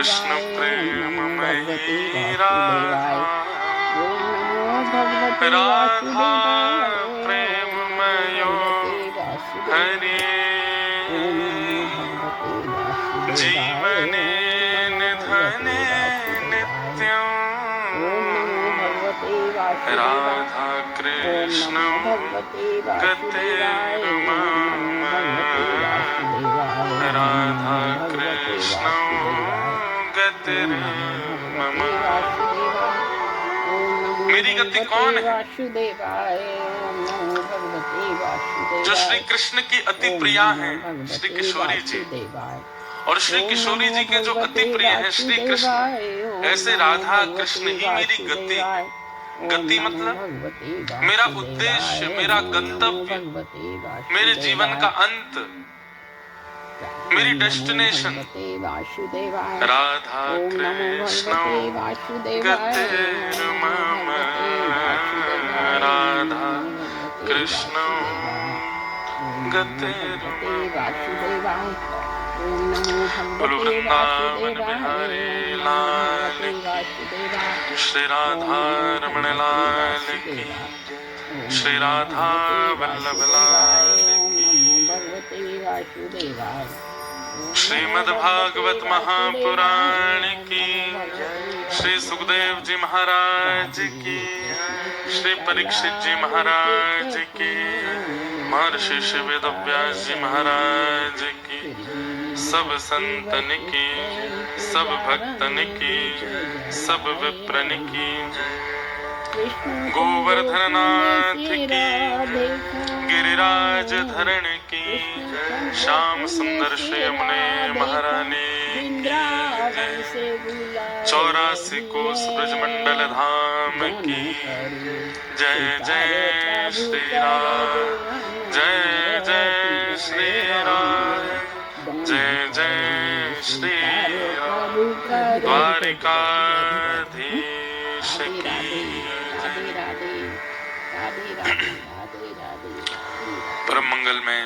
कृष्ण प्रेममयी राधा, राधा प्रेममयो हरे, जीवने निधने नित्यं राधा कृष्ण गतिर्मम, राधा कृष्ण गतिर्मम। मेरी गति कौन है? जो श्री कृष्ण की अति प्रिया हैं, श्री किशोरी जी। और श्री किशोरी जी के जो अति प्रिय हैं श्री कृष्ण, ऐसे राधा कृष्ण ही मेरी गति है। गति मतलब मेरा उद्देश्य, मेरा गंतव्य, मेरे जीवन का अंत, मेरी डेस्टिनेशन। राधा कृष्ण गतिर्मम, राधा कृष्ण गतिर्मम। बोलो वृंदावन बिहारी लाल की, श्री राधा रमण लाल की, श्री राधा वल्लभ लाल की। श्रीमद् भागवत महापुराण की, श्री सुखदेव जी महाराज की, श्री परीक्षित जी महाराज की, महर्षि श्री वेदव्यास जी महाराज की, सब संतन की, सब भक्तन की, सब विप्रन की, गोवर्धन नाथ की, गिरिराज धरण की, श्याम सुंदर श्री यमुने महारानी की, 84 कोस ब्रजमंडल धाम की। जय जय श्री राम, जय जय श्री राम, जय जय श्री राम। द्वारिकाधीश की परम मंगल में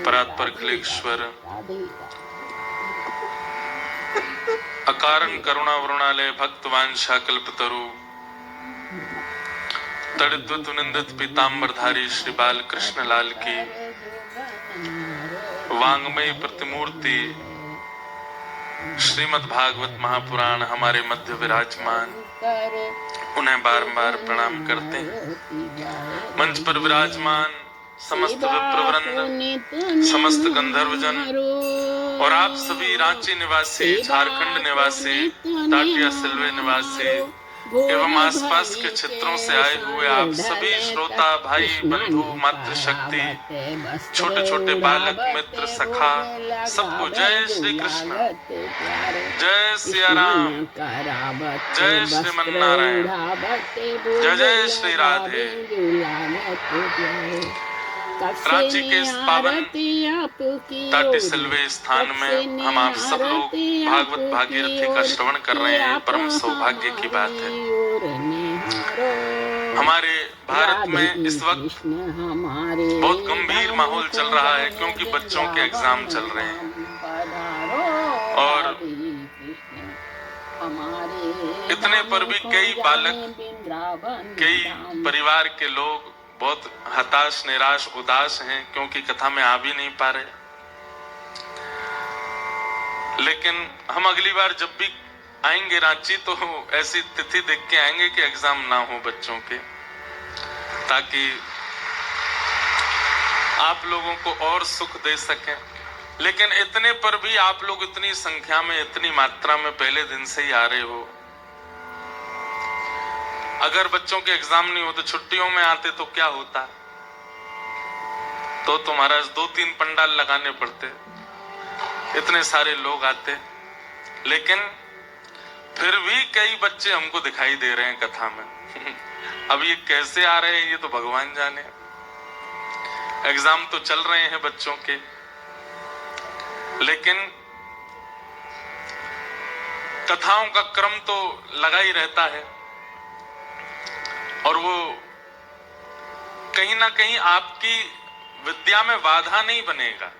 परात्पर अखिलेश्वर अकारण करुणा वरुणालय भक्त वांछा कल्पतरु तड़िद्वत निंदित पीताम्बरधारी श्री बाल कृष्ण लाल की वांगमयी प्रतिमूर्ति श्रीमद् भागवत महापुराण हमारे मध्य विराजमान, उन्हें बारंबार प्रणाम करते हैं। मंच पर विराजमान समस्त विप्रवृंद, समस्त गंधर्वजन और आप सभी रांची निवासी, झारखंड निवासी, टाटिया सिलवे निवासी एवं आसपास के क्षेत्रों से आए हुए आप सभी श्रोता भाई बंधु मातृशक्ति, छोटे छोटे बालक मित्र सखा, सबको जय श्री कृष्ण, जय सिया राम, जय श्रीमन्नारायण, जय जय श्री राधे। रांची के इस पावन टाटी सिलवे स्थान में हम आप सब लोग भागवत भागीरथी का श्रवण कर रहे हैं। परम सौभाग्य की बात है। हमारे भारत में इस वक्त बहुत गंभीर माहौल चल रहा है क्योंकि बच्चों के एग्जाम चल रहे हैं और इतने पर भी कई बालक, कई परिवार के लोग बहुत हताश, निराश, उदास हैं क्योंकि कथा में आ भी नहीं पा रहे। लेकिन हम अगली बार जब भी आएंगे रांची तो ऐसी तिथि देख के आएंगे कि एग्जाम ना हो बच्चों के, ताकि आप लोगों को और सुख दे सकें। लेकिन इतने पर भी आप लोग इतनी संख्या में, इतनी मात्रा में पहले दिन से ही आ रहे हो। अगर बच्चों के एग्जाम नहीं होते, छुट्टियों में आते तो क्या होता? तो तुम्हारा 2-3 पंडाल लगाने पड़ते, इतने सारे लोग आते। लेकिन फिर भी कई बच्चे हमको दिखाई दे रहे हैं कथा में। अब ये कैसे आ रहे हैं ये तो भगवान जाने। एग्जाम तो चल रहे हैं बच्चों के, लेकिन कथाओं का क्रम तो लगा ही रहता है और वो कहीं ना कहीं आपकी विद्या में बाधा नहीं बनेगा।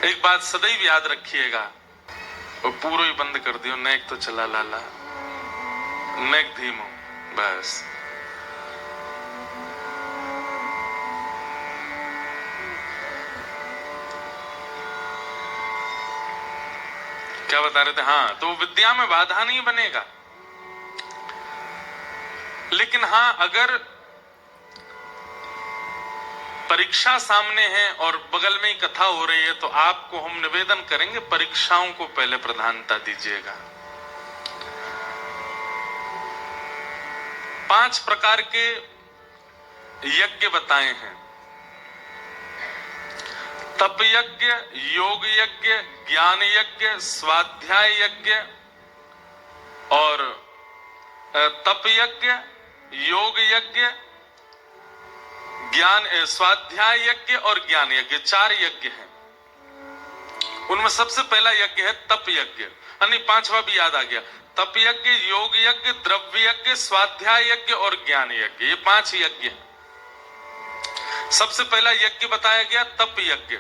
एक बात सदैव याद रखिएगा, वो पूरा ही बंद कर दियो, नेक तो चला लाला, नेक धीमो, बस। क्या बता रहे थे? हाँ, तो विद्या में बाधा नहीं बनेगा, लेकिन हाँ, अगर परीक्षा सामने है और बगल में ही कथा हो रही है, तो आपको हम निवेदन करेंगे परीक्षाओं को पहले प्रधानता दीजिएगा। 5 प्रकार के यज्ञ बताए हैं: तप यज्ञ, योग यज्ञ, ज्ञान यज्ञ, स्वाध्याय यज्ञ। और तप यज्ञ, योग यज्ञ, ज्ञान, स्वाध्याय यज्ञ और ज्ञान यज्ञ, 4 यज्ञ हैं। उनमें सबसे पहला यज्ञ है तप यज्ञ, यानी 5वां भी याद आ गया। तप यज्ञ, योग यज्ञ, द्रव्य यज्ञ, स्वाध्याय यज्ञ और ज्ञान यज्ञ, ये 5 यज्ञ हैं। सबसे पहला यज्ञ बताया गया तप यज्ञ।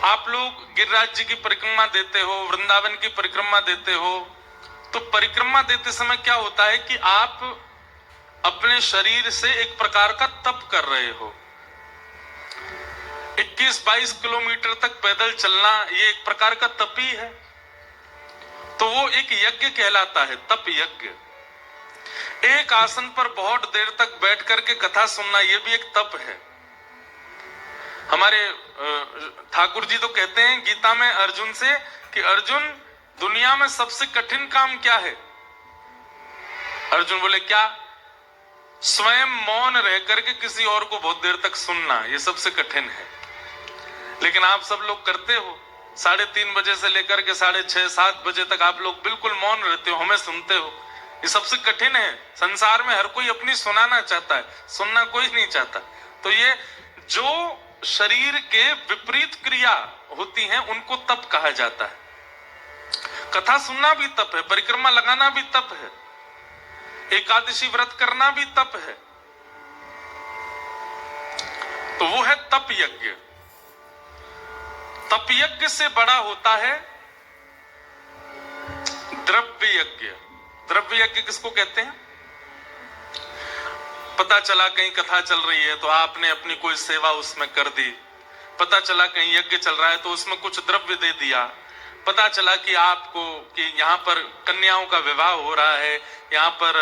आप लोग गिरिराज जी की परिक्रमा देते हो, वृंदावन की परिक्रमा देते हो, तो परिक्रमा देते समय क्या होता है कि आप अपने शरीर से एक प्रकार का तप कर रहे हो। 21-22 किलोमीटर तक पैदल चलना, ये एक प्रकार का तप ही है, तो वो एक यज्ञ कहलाता है, तप यज्ञ। एक आसन पर बहुत देर तक बैठ करके कथा सुनना, ये भी एक तप है। हमारे ठाकुर जी तो कहते हैं गीता में अर्जुन से कि अर्जुन, दुनिया में सबसे कठिन काम क्या है? अर्जुन बोले क्या? स्वयं मौन रह करके किसी और को बहुत देर तक सुनना, ये सबसे कठिन है। लेकिन आप सब लोग करते हो, 3:30 बजे से लेकर के 6:30-7 बजे तक आप लोग बिल्कुल मौन रहते हो, हमें सुनते हो। ये सबसे कठिन है। संसार में हर कोई अपनी सुनाना चाहता है, सुनना कोई नहीं चाहता। तो ये जो शरीर के विपरीत क्रिया होती हैं, उनको तप कहा जाता है। कथा सुनना भी तप है, परिक्रमा लगाना भी तप है, एकादशी व्रत करना भी तप है। तो वो है तप यज्ञ। तप यज्ञ से बड़ा होता है द्रव्य यज्ञ। द्रव्य यज्ञ किसको कहते हैं? पता चला कहीं कथा चल रही है तो आपने अपनी कोई सेवा उसमें कर दी। पता चला कहीं यज्ञ चल रहा है तो उसमें कुछ द्रव्य दे दिया। पता चला कि आपको कि यहाँ पर कन्याओं का विवाह हो रहा है, यहाँ पर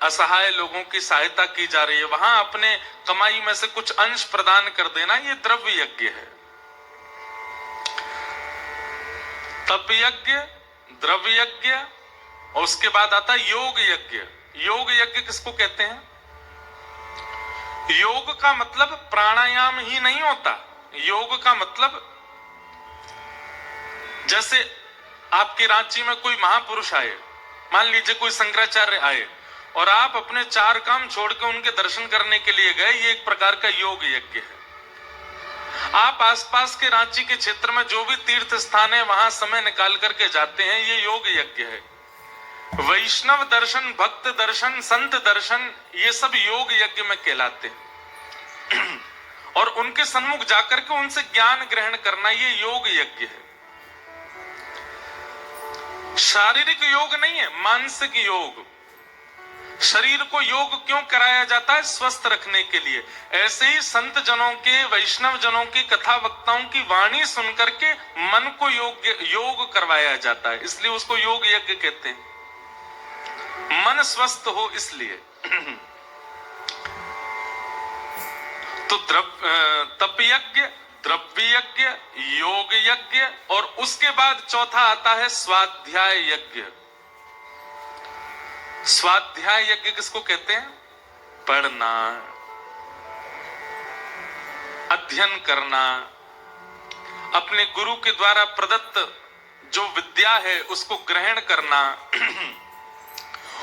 असहाय लोगों की सहायता की जा रही है, वहां अपने कमाई में से कुछ अंश प्रदान कर देना, ये द्रव्य यज्ञ है। तप यज्ञ, द्रव्य यज्ञ, और उसके बाद आता है योग यज्ञ। योग यज्ञ किसको कहते हैं? योग का मतलब प्राणायाम ही नहीं होता। योग का मतलब, जैसे आपके रांची में कोई महापुरुष आए, मान लीजिए कोई शंकराचार्य आए, और आप अपने 4 काम छोड़ के उनके दर्शन करने के लिए गए, ये एक प्रकार का योग यज्ञ है। आप आसपास के रांची के क्षेत्र में जो भी तीर्थ स्थान है वहां समय निकाल करके जाते हैं, ये योग यज्ञ है। वैष्णव दर्शन, भक्त दर्शन, संत दर्शन, ये सब योग यज्ञ में कहलाते हैं। और उनके सम्मुख जाकर के उनसे ज्ञान ग्रहण करना, ये योग यज्ञ है। शारीरिक योग नहीं है, मानसिक योग। शरीर को योग क्यों कराया जाता है? स्वस्थ रखने के लिए। ऐसे ही संत जनों के, वैष्णव जनों की, कथा वक्ताओं की वाणी सुनकर के मन को योग करवाया जाता है, इसलिए उसको योग यज्ञ कहते हैं। मन स्वस्थ हो इसलिए। तो तप यज्ञ, द्रव्य यज्ञ, योग यज्ञ, और उसके बाद चौथा आता है स्वाध्याय यज्ञ। स्वाध्याय यज्ञ किसको कहते हैं? पढ़ना, अध्ययन करना, अपने गुरु के द्वारा प्रदत्त जो विद्या है उसको ग्रहण करना।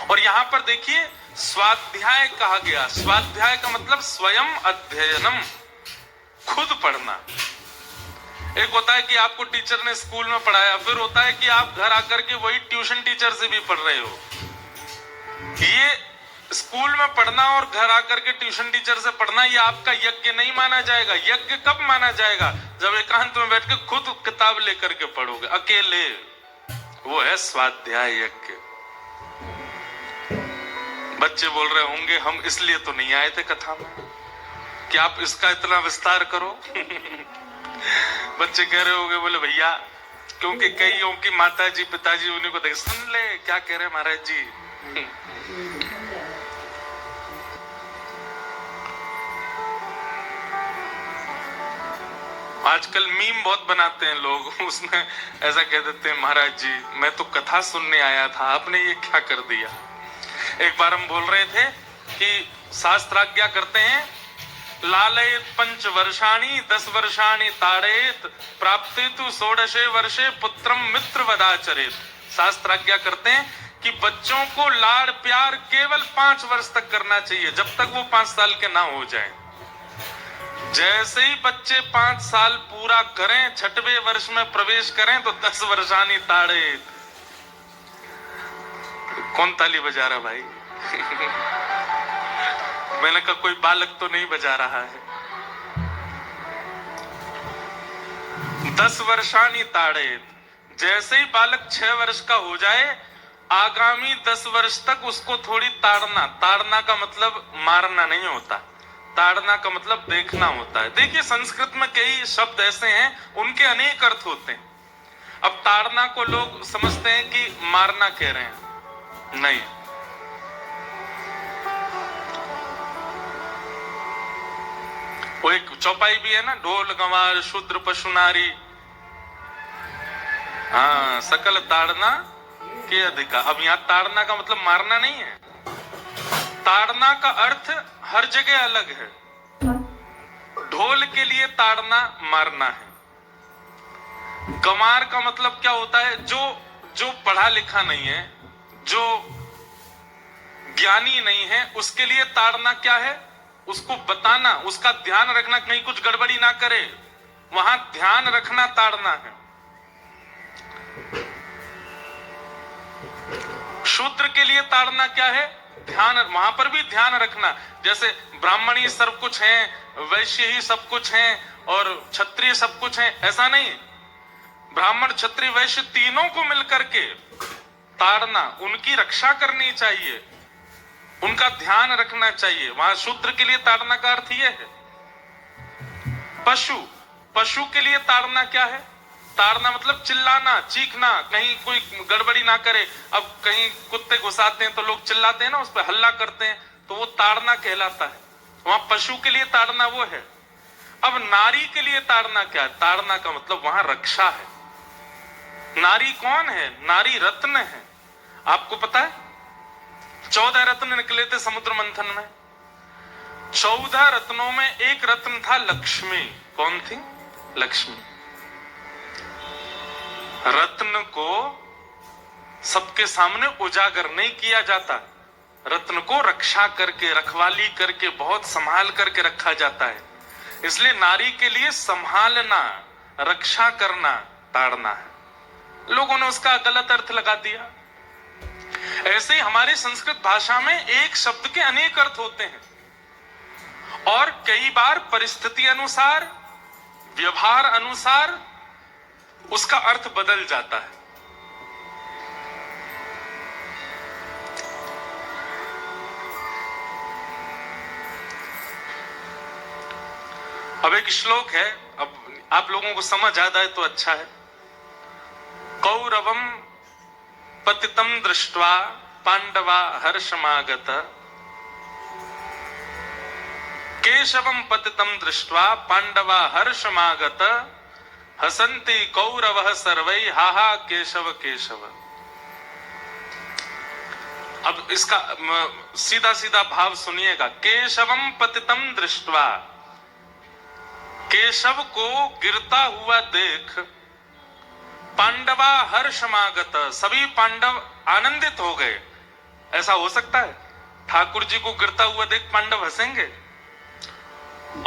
और यहां पर देखिए स्वाध्याय कहा गया। स्वाध्याय का मतलब स्वयं अध्ययनम, खुद पढ़ना। एक होता है कि आपको टीचर ने स्कूल में पढ़ाया, फिर होता है कि आप घर आकर के वही ट्यूशन टीचर से भी पढ़ रहे हो। ये स्कूल में पढ़ना और घर आकर के ट्यूशन टीचर से पढ़ना, ये आपका यज्ञ नहीं माना जाएगा। यज्ञ कब माना जाएगा? जब एकांत में बैठ के खुद किताब लेकर के पढ़ोगे अकेले, वो है स्वाध्याय यज्ञ। बच्चे बोल रहे होंगे हम इसलिए तो नहीं आए थे कथा में कि आप इसका इतना विस्तार करो। बच्चे कह रहे होंगे, बोले भैया क्योंकि कईयों की माता जी पिताजी उन्हीं को देख, सुन ले क्या कह रहे महाराज जी। आजकल मीम बहुत बनाते हैं लोग, उसमें ऐसा कह देते हैं महाराज जी मैं तो कथा सुनने आया था, आपने ये क्या कर दिया। एक बार हम बोल रहे थे कि शास्त्र आज्ञा करते हैं लालयेत 5 वर्षाणि 10 वर्षाणि ताड़ेत प्राप्ते तु 16 वर्षे पुत्रम मित्र वदाचरेत। शास्त्र आज्ञा करते हैं कि बच्चों को लाड़ प्यार केवल 5 वर्ष तक करना चाहिए, जब तक वो 5 साल के ना हो जाएं। जैसे ही बच्चे 5 साल पूरा करें, 6वें वर्ष में प्रवेश करें तो 10 वर्षानी ताड़ेत। कौन ताली बजा रहा भाई? मैंने कहा कोई बालक तो नहीं बजा रहा है। 10 वर्षानी ताड़ेत, जैसे ही बालक 6 वर्ष का हो जाए, आगामी 10 वर्ष तक उसको थोड़ी ताड़ना। ताड़ना का मतलब मारना नहीं होता, ताड़ना का मतलब देखना होता है। देखिए संस्कृत में कई शब्द ऐसे हैं उनके अनेक अर्थ होते हैं। अब ताड़ना को लोग समझते हैं कि मारना कह रहे हैं, नहीं। वो एक चौपाई भी है ना, ढोल गंवार शूद्र पशु नारी, हाँ सकल ताड़ना के अधिकार। अब यहाँ ताड़ना का मतलब मारना नहीं है, ताड़ना का अर्थ हर जगह अलग है। ढोल के लिए ताड़ना मारना है। गंवार का मतलब क्या होता है? जो पढ़ा लिखा नहीं है, जो ज्ञानी नहीं है, उसके लिए ताड़ना क्या है? उसको बताना, उसका ध्यान रखना कहीं कुछ गड़बड़ी ना करे, वहां ध्यान रखना ताड़ना है। शूद्र के लिए ताड़ना क्या है? ध्यान, वहां पर भी ध्यान रखना। जैसे ब्राह्मणी सब कुछ है, वैश्य ही सब कुछ है और क्षत्रिय सब कुछ है, ऐसा नहीं। ब्राह्मण क्षत्रिय वैश्य तीनों को मिलकर के ताड़ना, उनकी रक्षा करनी चाहिए, उनका ध्यान रखना चाहिए। वहां शूद्र के लिए ताड़ना का अर्थ यह है। पशु के लिए ताड़ना क्या है? ताड़ना मतलब चिल्लाना, चीखना, कहीं कोई गड़बड़ी ना करे। अब कहीं कुत्ते घुसाते हैं तो लोग चिल्लाते हैं ना, उस पर हल्ला करते हैं, तो वो ताड़ना कहलाता है। वहां पशु के लिए ताड़ना वो है। अब नारी के लिए ताड़ना क्या है? ताड़ना का मतलब वहां रक्षा है। नारी कौन है? नारी रत्न है। आपको पता है 14 रत्न निकले थे समुद्र मंथन में। 14 रत्नों में एक रत्न था लक्ष्मी। कौन थी? लक्ष्मी। रत्न को सबके सामने उजागर नहीं किया जाता, रत्न को रक्षा करके, रखवाली करके, बहुत संभाल करके रखा जाता है। इसलिए नारी के लिए संभालना, रक्षा करना ताड़ना है। लोगों ने उसका गलत अर्थ लगा दिया। ऐसे ही हमारी संस्कृत भाषा में एक शब्द के अनेक अर्थ होते हैं और कई बार परिस्थिति अनुसार, व्यवहार अनुसार उसका अर्थ बदल जाता है। अब एक श्लोक है, अब आप लोगों को समझ आ जाए तो अच्छा है। कौरवम पतितम दृष्ट्वा पांडवा हर्षमागत, केशवम पतितम दृष्ट्वा पांडवा हर्षमागत, हसन्ति कौरवः सर्वै हाहा केशव केशव। अब इसका सीधा सीधा भाव सुनिएगा। केशवम पतितम दृष्ट्वा, केशव को गिरता हुआ देख, पांडवा हर्षमागत, सभी पांडव आनंदित हो गए। ऐसा हो सकता है ठाकुर जी को गिरता हुआ देख पांडव हंसेंगे?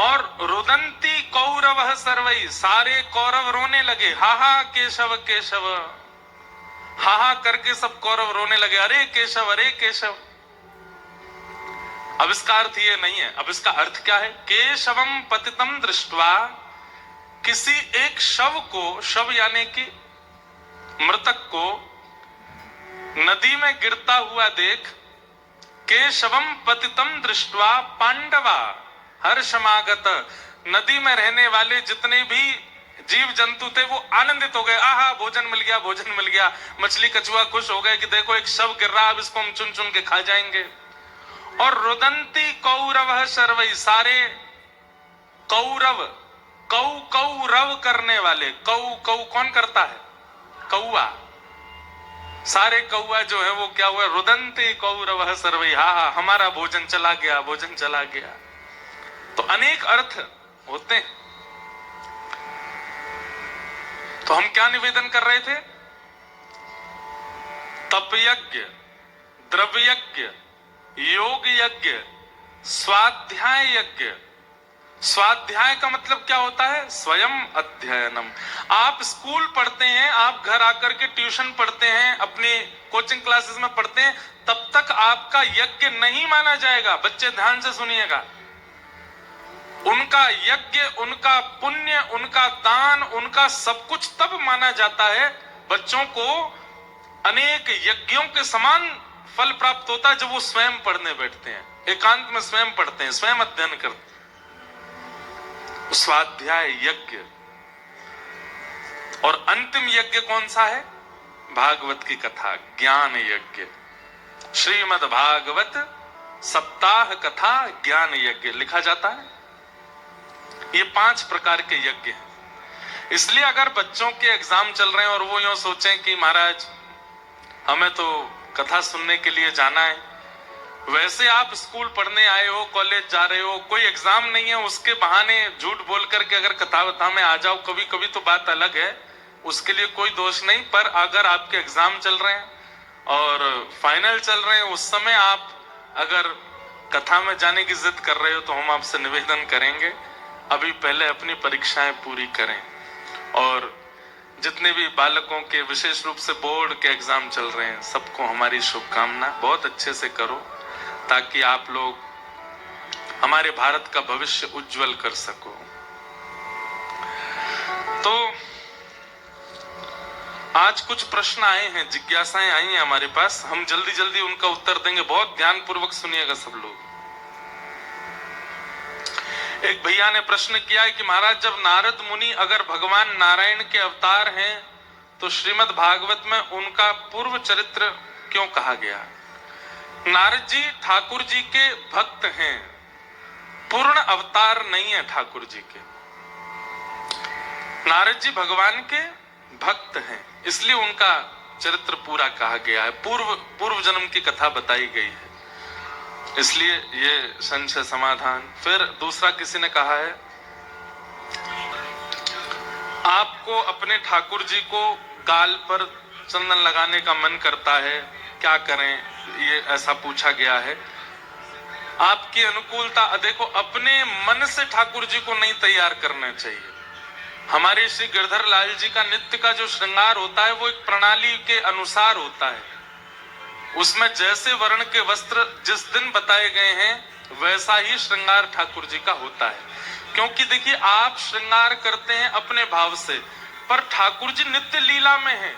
और रुदंती कौरव सर्वई, सारे कौरव रोने लगे। हाहा केशव केशव, हाहा करके सब कौरव रोने लगे, अरे केशव अरे केशव। अब इसका अर्थ ये नहीं है। अब इसका अर्थ क्या है? केशवम पतितम दृष्ट्वा, किसी एक शव को, शव यानी कि मृतक को नदी में गिरता हुआ देख, केशवम पतितम दृष्ट्वा पांडवा हर्षमागत, नदी में रहने वाले जितने भी जीव जंतु थे वो आनंदित हो गए, आहा भोजन मिल गया, भोजन मिल गया। मछली कछुआ खुश हो गए कि देखो एक शव गिर रहा, अब इसको हम चुन चुन के खा जाएंगे। और रुदंती कौरव सर्वै, सारे कौरव, कौरव करने वाले, कौ कौन करता है? कौआ। सारे कौआ जो है वो क्या हुआ? रुदंती कौरव सर्वै, हा हमारा भोजन चला गया, भोजन चला गया। तो अनेक अर्थ होते हैं। तो हम क्या निवेदन कर रहे थे? तप यज्ञ, द्रव्य यज्ञ, योग यज्ञ, स्वाध्याय यज्ञ। स्वाध्याय का मतलब क्या होता है? स्वयं अध्ययनम। आप स्कूल पढ़ते हैं, आप घर आकर के ट्यूशन पढ़ते हैं, अपनी कोचिंग क्लासेस में पढ़ते हैं, तब तक आपका यज्ञ नहीं माना जाएगा। बच्चे ध्यान से सुनिएगा, उनका यज्ञ, उनका पुण्य, उनका दान, उनका सब कुछ तब माना जाता है, बच्चों को अनेक यज्ञों के समान फल प्राप्त होता है जब वो स्वयं पढ़ने बैठते हैं, एकांत में स्वयं पढ़ते हैं, स्वयं अध्ययन करते हैं। स्वाध्याय यज्ञ। और अंतिम यज्ञ कौन सा है? भागवत की कथा, ज्ञान यज्ञ। श्रीमद् भागवत सप्ताह कथा ज्ञान यज्ञ लिखा जाता है। ये 5 प्रकार के यज्ञ हैं। इसलिए अगर बच्चों के एग्जाम चल रहे हैं और वो यूं सोचें कि महाराज हमें तो कथा सुनने के लिए जाना है, वैसे आप स्कूल पढ़ने आए हो, कॉलेज जा रहे हो, कोई एग्जाम नहीं है, उसके बहाने झूठ बोल करके अगर कथा वथा में आ जाओ कभी कभी तो बात अलग है, उसके लिए कोई दोष नहीं। पर अगर आपके एग्जाम चल रहे हैं और फाइनल चल रहे हैं, उस समय आप अगर कथा में जाने की जिद कर रहे हो तो हम आपसे निवेदन करेंगे अभी पहले अपनी परीक्षाएं पूरी करें। और जितने भी बालकों के विशेष रूप से बोर्ड के एग्जाम चल रहे हैं, सबको हमारी शुभकामना, बहुत अच्छे से करो ताकि आप लोग हमारे भारत का भविष्य उज्जवल कर सको। तो आज कुछ प्रश्न आए हैं, जिज्ञासाएं आई हैं हमारे पास, हम जल्दी जल्दी उनका उत्तर देंगे। बहुत ध्यानपूर्वक सुनिएगा सब लोग। एक भैया ने प्रश्न किया है कि महाराज जब नारद मुनि अगर भगवान नारायण के अवतार हैं तो श्रीमद् भागवत में उनका पूर्व चरित्र क्यों कहा गया? नारद जी ठाकुर जी के भक्त हैं, पूर्ण अवतार नहीं है ठाकुर जी के। नारद जी भगवान के भक्त हैं, इसलिए उनका चरित्र पूरा कहा गया है, पूर्व जन्म की कथा बताई गई है, इसलिए ये संशय समाधान। फिर दूसरा किसी ने कहा है आपको अपने ठाकुर जी को गाल पर चंदन लगाने का मन करता है, क्या करें? ये ऐसा पूछा गया है। आपकी अनुकूलता, देखो अपने मन से ठाकुर जी को नहीं तैयार करना चाहिए। हमारे श्री गिरधर लाल जी का नित्य का जो श्रृंगार होता है वो एक प्रणाली के अनुसार होता है, उसमें जैसे वर्ण के वस्त्र जिस दिन बताए गए हैं वैसा ही श्रृंगार ठाकुर जी का होता है। क्योंकि देखिए आप श्रृंगार करते हैं अपने भाव से, पर ठाकुर जी नित्य लीला में हैं।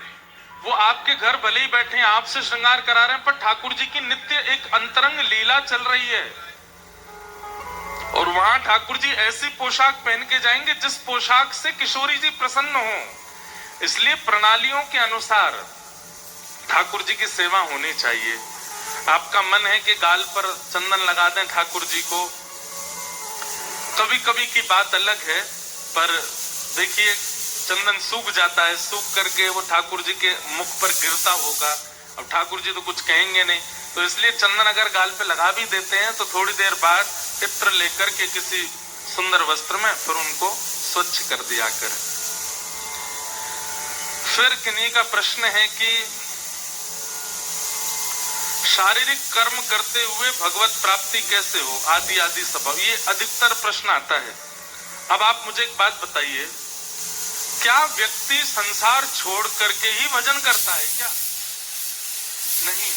वो आपके घर भले ही बैठे हैं, आपसे श्रृंगार करा रहे हैं, पर ठाकुर जी की नित्य एक अंतरंग लीला चल रही है। और वहां ठाकुर जी ऐसी पोशाक पहन के जाएंगे जिस पोशाक से किशोरी जी प्रसन्न हो। इसलिए प्रणालियों के अनुसार ठाकुर जी की सेवा होनी चाहिए। आपका मन है कि गाल पर चंदन लगा दें ठाकुर जी को, कभी कभी की बात अलग है, पर देखिए चंदन सूख जाता है, सूख करके वो ठाकुर जी के मुख पर गिरता होगा, अब ठाकुर जी तो कुछ कहेंगे नहीं, तो इसलिए चंदन अगर गाल पे लगा भी देते हैं तो थोड़ी देर बाद इत्र लेकर के किसी सुंदर वस्त्र में फिर उनको स्वच्छ कर दिया करें। फिर किन्हीं का प्रश्न है कि शारीरिक कर्म करते हुए भगवत प्राप्ति कैसे हो, आदि आदि सब, ये अधिकतर प्रश्न आता है। अब आप मुझे एक बात बताइए, क्या व्यक्ति संसार छोड़ करके ही भजन करता है क्या? नहीं,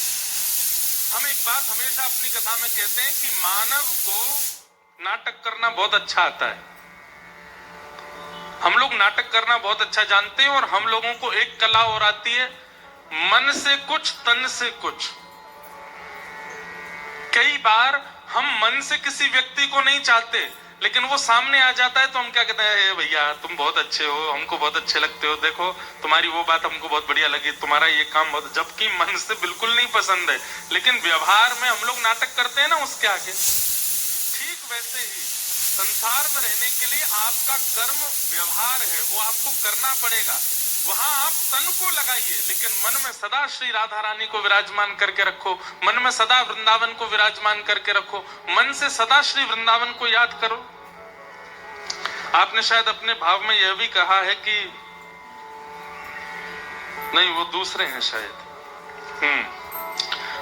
हम एक बात हमेशा अपनी कथा में कहते हैं कि मानव को नाटक करना बहुत अच्छा आता है। हम लोग नाटक करना बहुत अच्छा जानते हैं और हम लोगों को एक कला और आती है, मन से कुछ तन से कुछ। कई बार हम मन से किसी व्यक्ति को नहीं चाहते, लेकिन वो सामने आ जाता है तो हम क्या कहते हैं, भैया तुम बहुत अच्छे हो, हमको बहुत अच्छे लगते हो, देखो तुम्हारी वो बात हमको बहुत बढ़िया लगी, तुम्हारा ये काम बहुत, जबकि मन से बिल्कुल नहीं पसंद है, लेकिन व्यवहार में हम लोग नाटक करते हैं ना उसके आगे। ठीक वैसे ही संसार में रहने के लिए आपका कर्म व्यवहार है, वो आपको करना पड़ेगा। वहां आप तन को लगाइए, लेकिन मन में सदा श्री राधा रानी को विराजमान करके रखो, मन में सदा वृंदावन को विराजमान करके रखो, मन से सदा श्री वृंदावन को याद करो। आपने शायद अपने भाव में यह भी कहा है कि नहीं, वो दूसरे हैं शायद।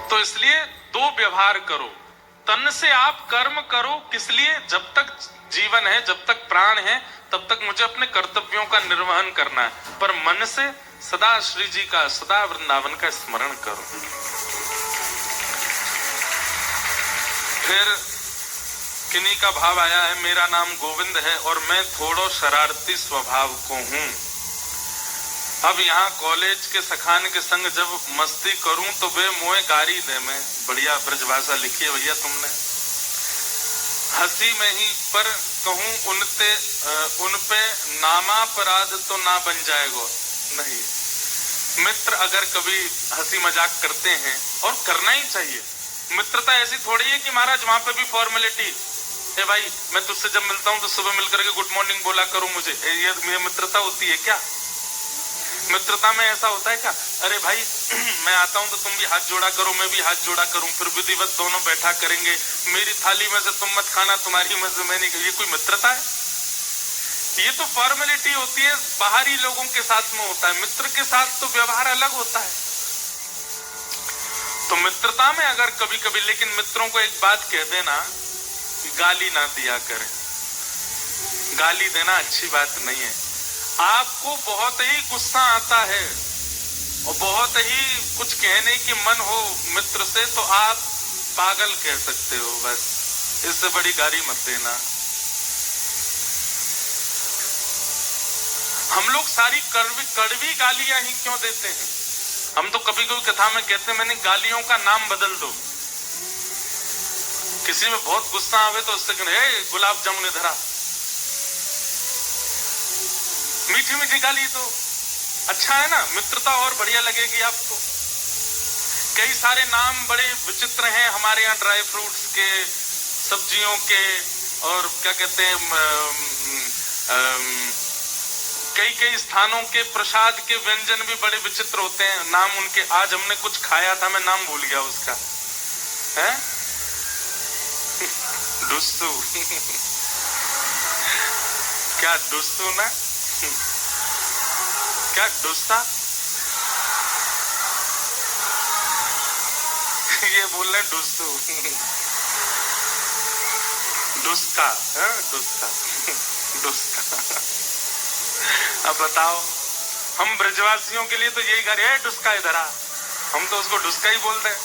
तो इसलिए दो व्यवहार करो, तन से आप कर्म करो, किस लिए? जब तक जीवन है, जब तक प्राण है, तब तक मुझे अपने कर्तव्यों का निर्वहन करना है, पर मन से सदा श्री जी का, सदा वृंदावन का स्मरण करो। फिर किन्हीं का भाव आया है, मेरा नाम गोविंद है और मैं थोड़ा शरारती स्वभाव को हूं। अब यहाँ कॉलेज के सखान के संग जब मस्ती करूं तो वे मोए गारी दे। में बढ़िया ब्रजभाषा लिखी है भैया तुमने। हंसी में ही पर कहूं उन पे नामापराध तो ना बन जाएगा। नहीं, मित्र अगर कभी हंसी मजाक करते हैं, और करना ही चाहिए, मित्रता ऐसी थोड़ी है कि महाराज वहां पे भी फॉर्मेलिटी है, भाई मैं तुझसे जब मिलता हूं तो सुबह मिलकर के गुड मॉर्निंग बोला करूं मुझे, ये मित्रता होती है क्या? मित्रता में ऐसा होता है क्या? अरे भाई मैं आता हूं तो तुम भी हाथ जोड़ा करो, मैं भी हाथ जोड़ा करूं, फिर विधिवत दोनों बैठा करेंगे, मेरी थाली में से तुम मत खाना, तुम्हारी में से मैं नहीं। ये कोई मित्रता है? ये तो फॉर्मेलिटी होती है, बाहरी लोगों के साथ में होता है, मित्र के साथ तो व्यवहार अलग होता है। तो मित्रता में अगर कभी कभी, लेकिन मित्रों को एक बात कह देना, गाली ना दिया करें। गाली देना अच्छी बात नहीं है। आपको बहुत ही गुस्सा आता है और बहुत ही कुछ कहने की मन हो मित्र से, तो आप पागल कह सकते हो, बस इससे बड़ी गाली मत देना। हम लोग सारी कड़वी गालियां ही क्यों देते हैं? हम तो कभी कोई कथा में कहते हैं, मैंने गालियों का नाम बदल दो। किसी में बहुत गुस्सा आवे तो उससे कहने, गुलाब जामुन इधर आ। मीठी मीठी गाली तो अच्छा है ना, मित्रता और बढ़िया लगेगी आपको। कई सारे नाम बड़े विचित्र हैं हमारे यहाँ, ड्राई फ्रूट्स के, सब्जियों के, और क्या कहते हैं, कई स्थानों के प्रसाद के व्यंजन भी बड़े विचित्र होते हैं नाम उनके। आज हमने कुछ खाया था, मैं नाम भूल गया उसका, है डुस्सू क्या डुस्सू ना, क्या डुस्सा? ये बोल रहे डुस्सू, डुस्का, डुस्का, डुस्का। अब बताओ, हम ब्रजवासियों के लिए तो यही कह रहे हैं, डुस्का इधर आ, हम तो उसको डुस्का ही बोलते हैं।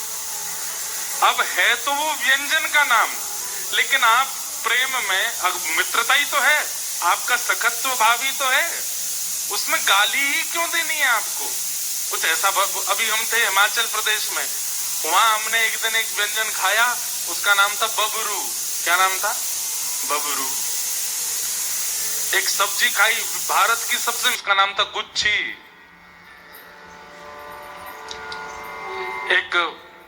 अब है तो वो व्यंजन का नाम, लेकिन आप प्रेम में, मित्रता ही तो है, आपका सखत्व भाव ही तो है, उसमें गाली ही क्यों देनी है आपको? कुछ ऐसा, अभी हम थे हिमाचल प्रदेश में, वहां हमने एक दिन एक व्यंजन खाया, उसका नाम था बबरू। क्या नाम था? बबरू। एक सब्जी खाई भारत की सबसे, उसका नाम था गुच्छी। एक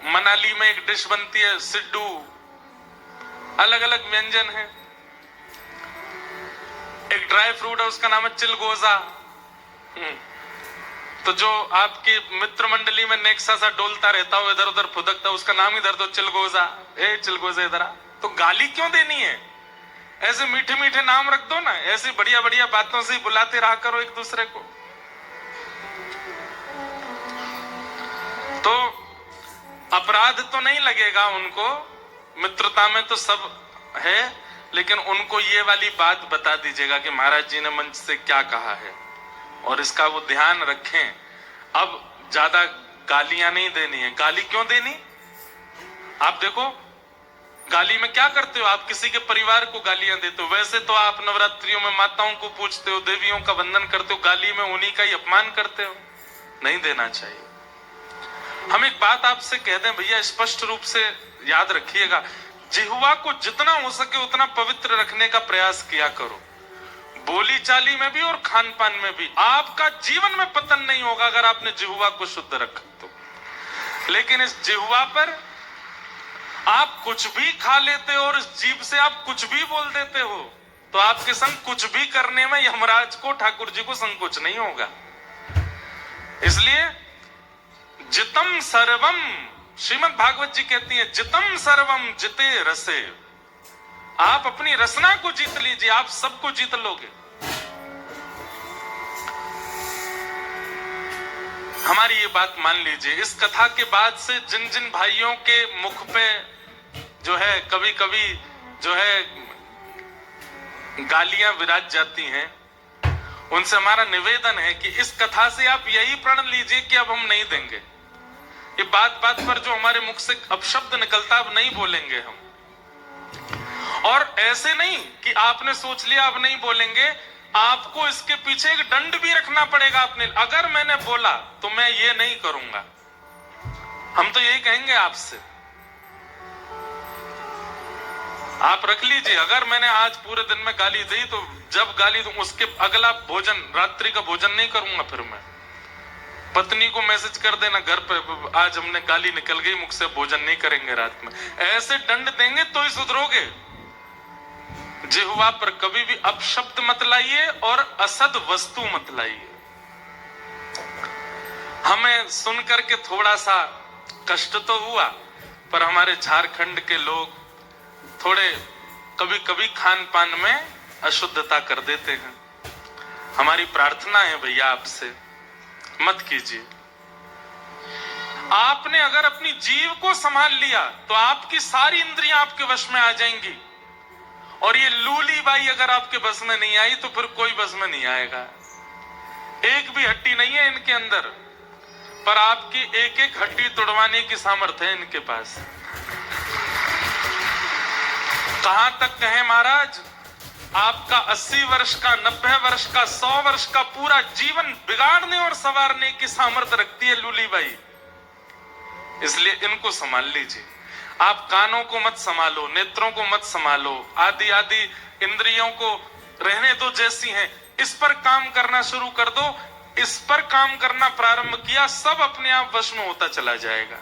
मनाली में एक डिश बनती है सिड्डू। अलग अलग व्यंजन है। एक ड्राई फ्रूट है, उसका नाम है चिलगोजा। तो जो आपकी मित्र मंडली में नेक्सा सा डोलता रहता हो, इधर उधर फुदकता, उसका नाम ही धर दो चिलगोजा। चिलगोजा इधर आ। तो गाली क्यों देनी है? ऐसे मीठे मीठे नाम रख दो ना, ऐसी बढ़िया बढ़िया बातों से बुलाते रहा करो एक दूसरे को। तो अपराध तो नहीं लगेगा उनको, मित्रता में तो सब है, लेकिन उनको ये वाली बात बता दीजिएगा कि महाराज जी ने मंच से क्या कहा है, और इसका वो ध्यान रखें। अब ज्यादा गालियां नहीं देनी है। गाली क्यों देनी? आप देखो गाली में क्या करते हो, आप किसी के परिवार को गालियां देते हो। वैसे तो आप नवरात्रियों में माताओं को पूजते हो, देवियों का वंदन करते हो, गाली में उन्हीं का ही अपमान करते हो। नहीं देना चाहिए। हम एक बात आपसे कह दें भैया, स्पष्ट रूप से याद रखिएगा, जिह्वा को जितना हो सके उतना पवित्र रखने का प्रयास किया करो, बोली चाली में भी और खान पान में भी। आपका जीवन में पतन नहीं होगा अगर आपने जिह्वा को शुद्ध रखा तो। लेकिन इस जिह्वा पर आप कुछ भी खा लेते हो और इस जीभ से आप कुछ भी बोल देते हो, तो आपके संग कुछ भी करने में यमराज को, ठाकुर जी को संकोच नहीं होगा। इसलिए जितम सर्वम, श्रीमद् भागवत जी कहती है, जितम सर्वम जिते रसे। आप अपनी रसना को जीत लीजिए, आप सबको जीत लोगे। हमारी ये बात मान लीजिए। इस कथा के बाद से जिन जिन भाइयों के मुख पे जो है कभी कभी जो है गालियां विराज जाती हैं, उनसे हमारा निवेदन है कि इस कथा से आप यही प्रण लीजिए कि अब हम नहीं देंगे। ये बात बात पर जो हमारे मुख से अपशब्द निकलता, अब नहीं बोलेंगे हम। और ऐसे नहीं कि आपने सोच लिया अब नहीं बोलेंगे, आपको इसके पीछे एक दंड भी रखना पड़ेगा अपने। अगर मैंने बोला तो मैं ये नहीं करूंगा, हम तो यही कहेंगे आपसे। आप रख लीजिए, अगर मैंने आज पूरे दिन में गाली दी तो जब गाली दूं उसके अगला भोजन, रात्रि का भोजन नहीं करूंगा। फिर मैं पत्नी को मैसेज कर देना घर पे, आज हमने गाली निकल गई मुख से, भोजन नहीं करेंगे रात में। ऐसे दंड देंगे तो ही सुधरोगे। जिह्वा पर कभी भी अपशब्द मत लाइए और असद वस्तु मत लाइए। हमें सुनकर के थोड़ा सा कष्ट तो हुआ, पर हमारे झारखंड के लोग थोड़े कभी कभी खान पान में अशुद्धता कर देते हैं। हमारी प्रार्थना है भैया आपसे, मत कीजिए। आपने अगर अपनी जीव को संभाल लिया तो आपकी सारी इंद्रियां आपके वश में आ जाएंगी। और ये लूली बाई अगर आपके बस में नहीं आई तो फिर कोई बस में नहीं आएगा। एक भी हड्डी नहीं है इनके अंदर, पर आपकी एक एक हड्डी तोड़वाने की सामर्थ्य है इनके पास। कहां तक कहें महाराज, आपका 80 वर्ष का, 90 वर्ष का, 100 वर्ष का पूरा जीवन बिगाड़ने और संवारने की सामर्थ्य रखती है लूली बाई। इसलिए इनको संभाल लीजिए। आप कानों को मत संभालो, नेत्रों को मत संभालो, आदि आदि इंद्रियों को रहने दो जैसी हैं। इस पर काम करना शुरू कर दो। इस पर काम करना प्रारंभ किया, सब अपने आप वश में होता चला जाएगा।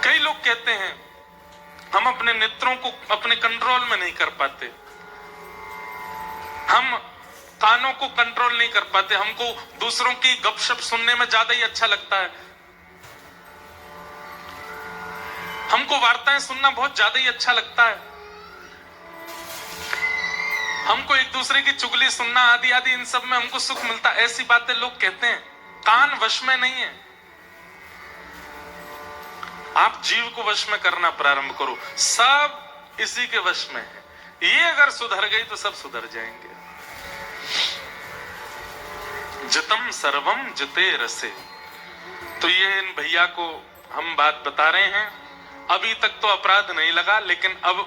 कई लोग कहते हैं हम अपने नेत्रों को अपने कंट्रोल में नहीं कर पाते, हम कानों को कंट्रोल नहीं कर पाते, हमको दूसरों की गपशप सुनने में ज्यादा ही अच्छा लगता है, हमको वार्ताएं सुनना बहुत ज्यादा ही अच्छा लगता है, हमको एक दूसरे की चुगली सुनना आदि आदि, इन सब में हमको सुख मिलता है। ऐसी बातें लोग कहते हैं। कान वश में नहीं है। आप जीव को वश में करना प्रारंभ करो, सब इसी के वश में है। ये अगर सुधर गई तो सब सुधर जाएंगे। जितम सर्वम जिते रसे। तो ये इन भैया को हम बात बता रहे हैं। अभी तक तो अपराध नहीं लगा, लेकिन अब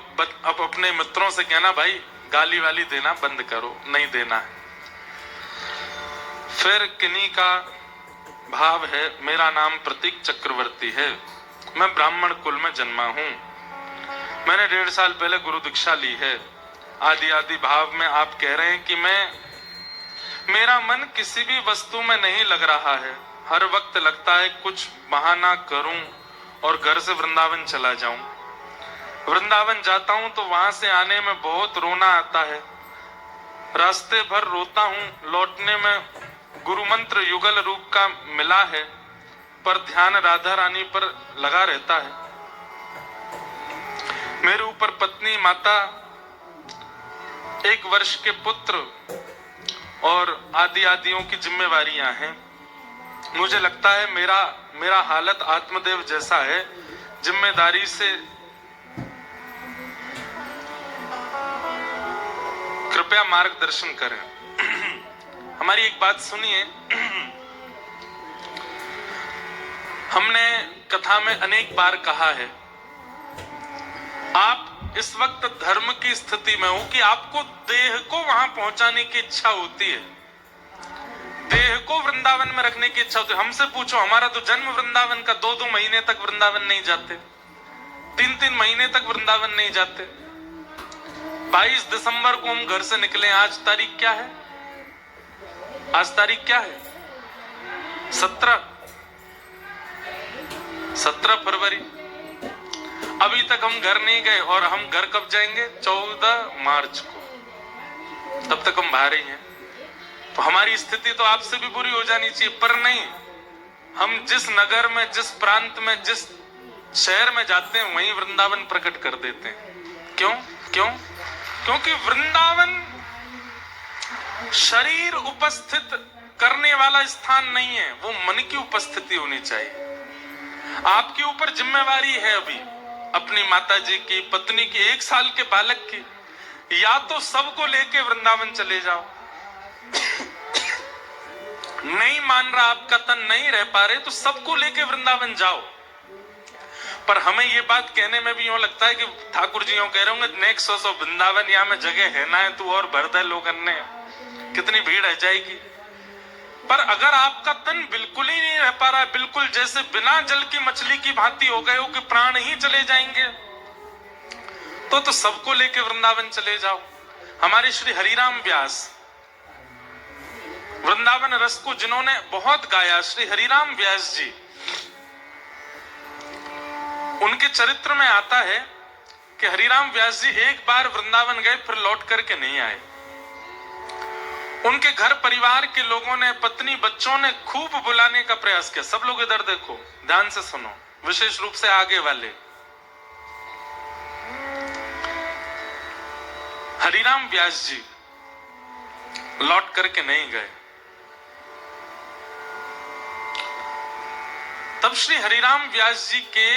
अपने मित्रों से कहना भाई गाली वाली देना बंद करो, नहीं देना है। फिर किन्हीं का भाव है, मेरा नाम प्रतीक चक्रवर्ती है, मैं ब्राह्मण कुल में जन्मा हूं, मैंने 1.5 साल पहले गुरु दीक्षा ली है, आदि आदि भाव में आप कह रहे हैं कि मेरा मन किसी भी वस्तु में नहीं लग रहा है। हर वक्त लगता है कुछ बहाना करूं और घर से वृंदावन चला जाऊं। वृंदावन जाता हूं तो वहां से आने में बहुत रोना आता है, रास्ते भर रोता हूं। लौटने में गुरु मंत्र युगल रूप का मिला है, पर ध्यान राधा रानी पर लगा रहता है। मेरे ऊपर पत्नी, माता, 1 वर्ष के पुत्र और आदि आदियों की जिम्मेवारियां हैं। मुझे लगता है मेरा हालत आत्मदेव जैसा है। जिम्मेदारी से कृपया मार्गदर्शन करें। हमारी एक बात सुनिए। हमने कथा में अनेक बार कहा है, आप इस वक्त धर्म की स्थिति में हो कि आपको देह को वहां पहुंचाने की इच्छा होती है, देह को वृंदावन में रखने की इच्छा होती है। हमसे पूछो, हमारा तो जन्म वृंदावन का, 2-2 महीने तक वृंदावन नहीं जाते, 3-3 महीने तक वृंदावन नहीं जाते। 22 दिसंबर को हम घर से निकले, आज तारीख क्या है? आज तारीख क्या है? 17 फरवरी। अभी तक हम घर नहीं गए, और हम घर कब जाएंगे? 14 मार्च को। तब तक हम बाहर ही हैं। तो हमारी स्थिति तो आपसे भी बुरी हो जानी चाहिए, पर नहीं। हम जिस नगर में, जिस प्रांत में, जिस शहर में जाते हैं, वहीं वृंदावन प्रकट कर देते हैं। क्यों? क्योंकि वृंदावन शरीर उपस्थित करने वाला स्थान नहीं है, वो मन की उपस्थिति होनी चाहिए। आपके ऊपर जिम्मेवारी है अभी अपनी माताजी की, पत्नी की, 1 साल के बालक की। या तो सबको लेके वृंदावन चले जाओ, नहीं मान रहा आपका तन, नहीं रह पा रहे, तो सबको लेके वृंदावन जाओ। पर हमें ये बात कहने में भी यूं लगता है कि ठाकुर जी यूं कह रहे होंगे, नेक्स्ट सो वृंदावन, यहाँ में जगह है ना है, तू और भर दे, लोग अन्य कितनी भीड़ रह जाएगी। पर अगर आपका तन बिल्कुल ही नहीं रह पा रहा है, बिल्कुल जैसे बिना जल की मछली की भांति हो गए हो कि प्राण ही चले जाएंगे, तो सबको लेके वृंदावन चले जाओ। हमारे श्री हरिराम व्यास वृंदावन रस को जिन्होंने बहुत गाया, श्री हरिराम व्यास जी, उनके चरित्र में आता है कि हरिराम व्यास जी एक बार वृंदावन गए, फिर लौट करके नहीं आए। उनके घर परिवार के लोगों ने, पत्नी बच्चों ने खूब बुलाने का प्रयास किया। सब लोग इधर देखो, ध्यान से सुनो, विशेष रूप से आगे वाले। हरिराम व्यास जी लौट करके नहीं गए। तब श्री हरिराम व्यास जी के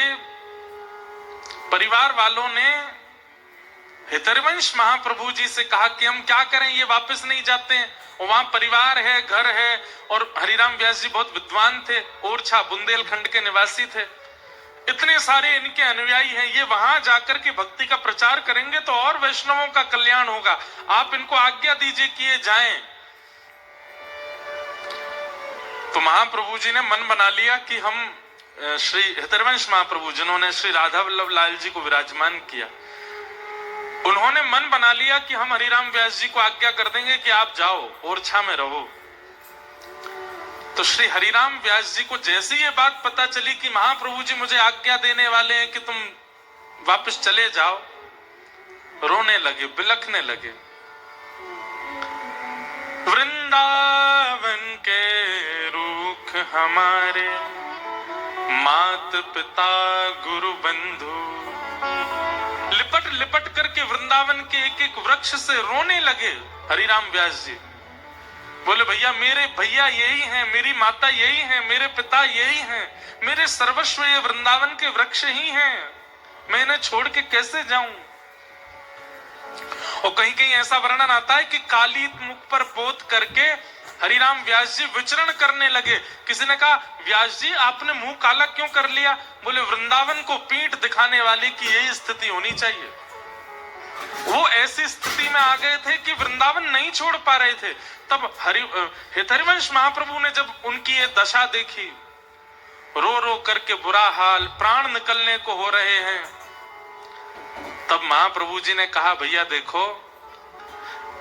परिवार वालों ने हितरवंश महाप्रभु जी से कहा कि हम क्या करें, ये वापस नहीं जाते हैं, वहां परिवार है, घर है। और हरिराम व्यास जी बहुत विद्वान थे, ओरछा बुंदेलखंड के निवासी थे, इतने सारे इनके अनुयायी हैं, ये वहां जाकर के भक्ति का प्रचार करेंगे तो और वैष्णवों का कल्याण होगा, आप इनको आज्ञा दीजिए कि ये जाएं। तो महाप्रभु जी ने मन बना लिया कि हम श्री हितरवंश महाप्रभु, जिन्होंने श्री राधा वल्लभ लाल जी को विराजमान किया, उन्होंने मन बना लिया कि हम हरिराम व्यास जी को आज्ञा कर देंगे कि आप जाओ, ओरछा में रहो। तो श्री हरिराम व्यास जी को जैसे ये बात पता चली कि महाप्रभु जी मुझे आज्ञा देने वाले हैं कि तुम वापस चले जाओ, रोने लगे, बिलखने लगे। वृंदावन के रूख हमारे, मात पिता गुरु बंधु, लिपट लिपट करके वृंदावन के एक एक वृक्ष से रोने लगे हरिराम व्यास जी। बोले, भैया मेरे भैया यही हैं, मेरी माता यही है, मेरे पिता यही हैं, मेरे सर्वस्व ये वृंदावन के वृक्ष ही हैं, मैं इन्हें छोड़ के कैसे जाऊं। और कहीं कहीं ऐसा वर्णन आता है कि काली मुख पर पोत करके हरिराम व्यास जी विचरण करने लगे। किसी ने कहा, व्यास जी आपने मुंह काला क्यों कर लिया? बोले, वृंदावन को पीठ दिखाने वाले की यही स्थिति होनी चाहिए। वो ऐसी स्थिति में आ गए थे कि वृंदावन नहीं छोड़ पा रहे थे। तब हितरवंश महाप्रभु ने जब उनकी ये दशा देखी, रो रो करके बुरा हाल, प्राण निकलने को हो रहे हैं, तब महाप्रभु जी ने कहा, भैया देखो,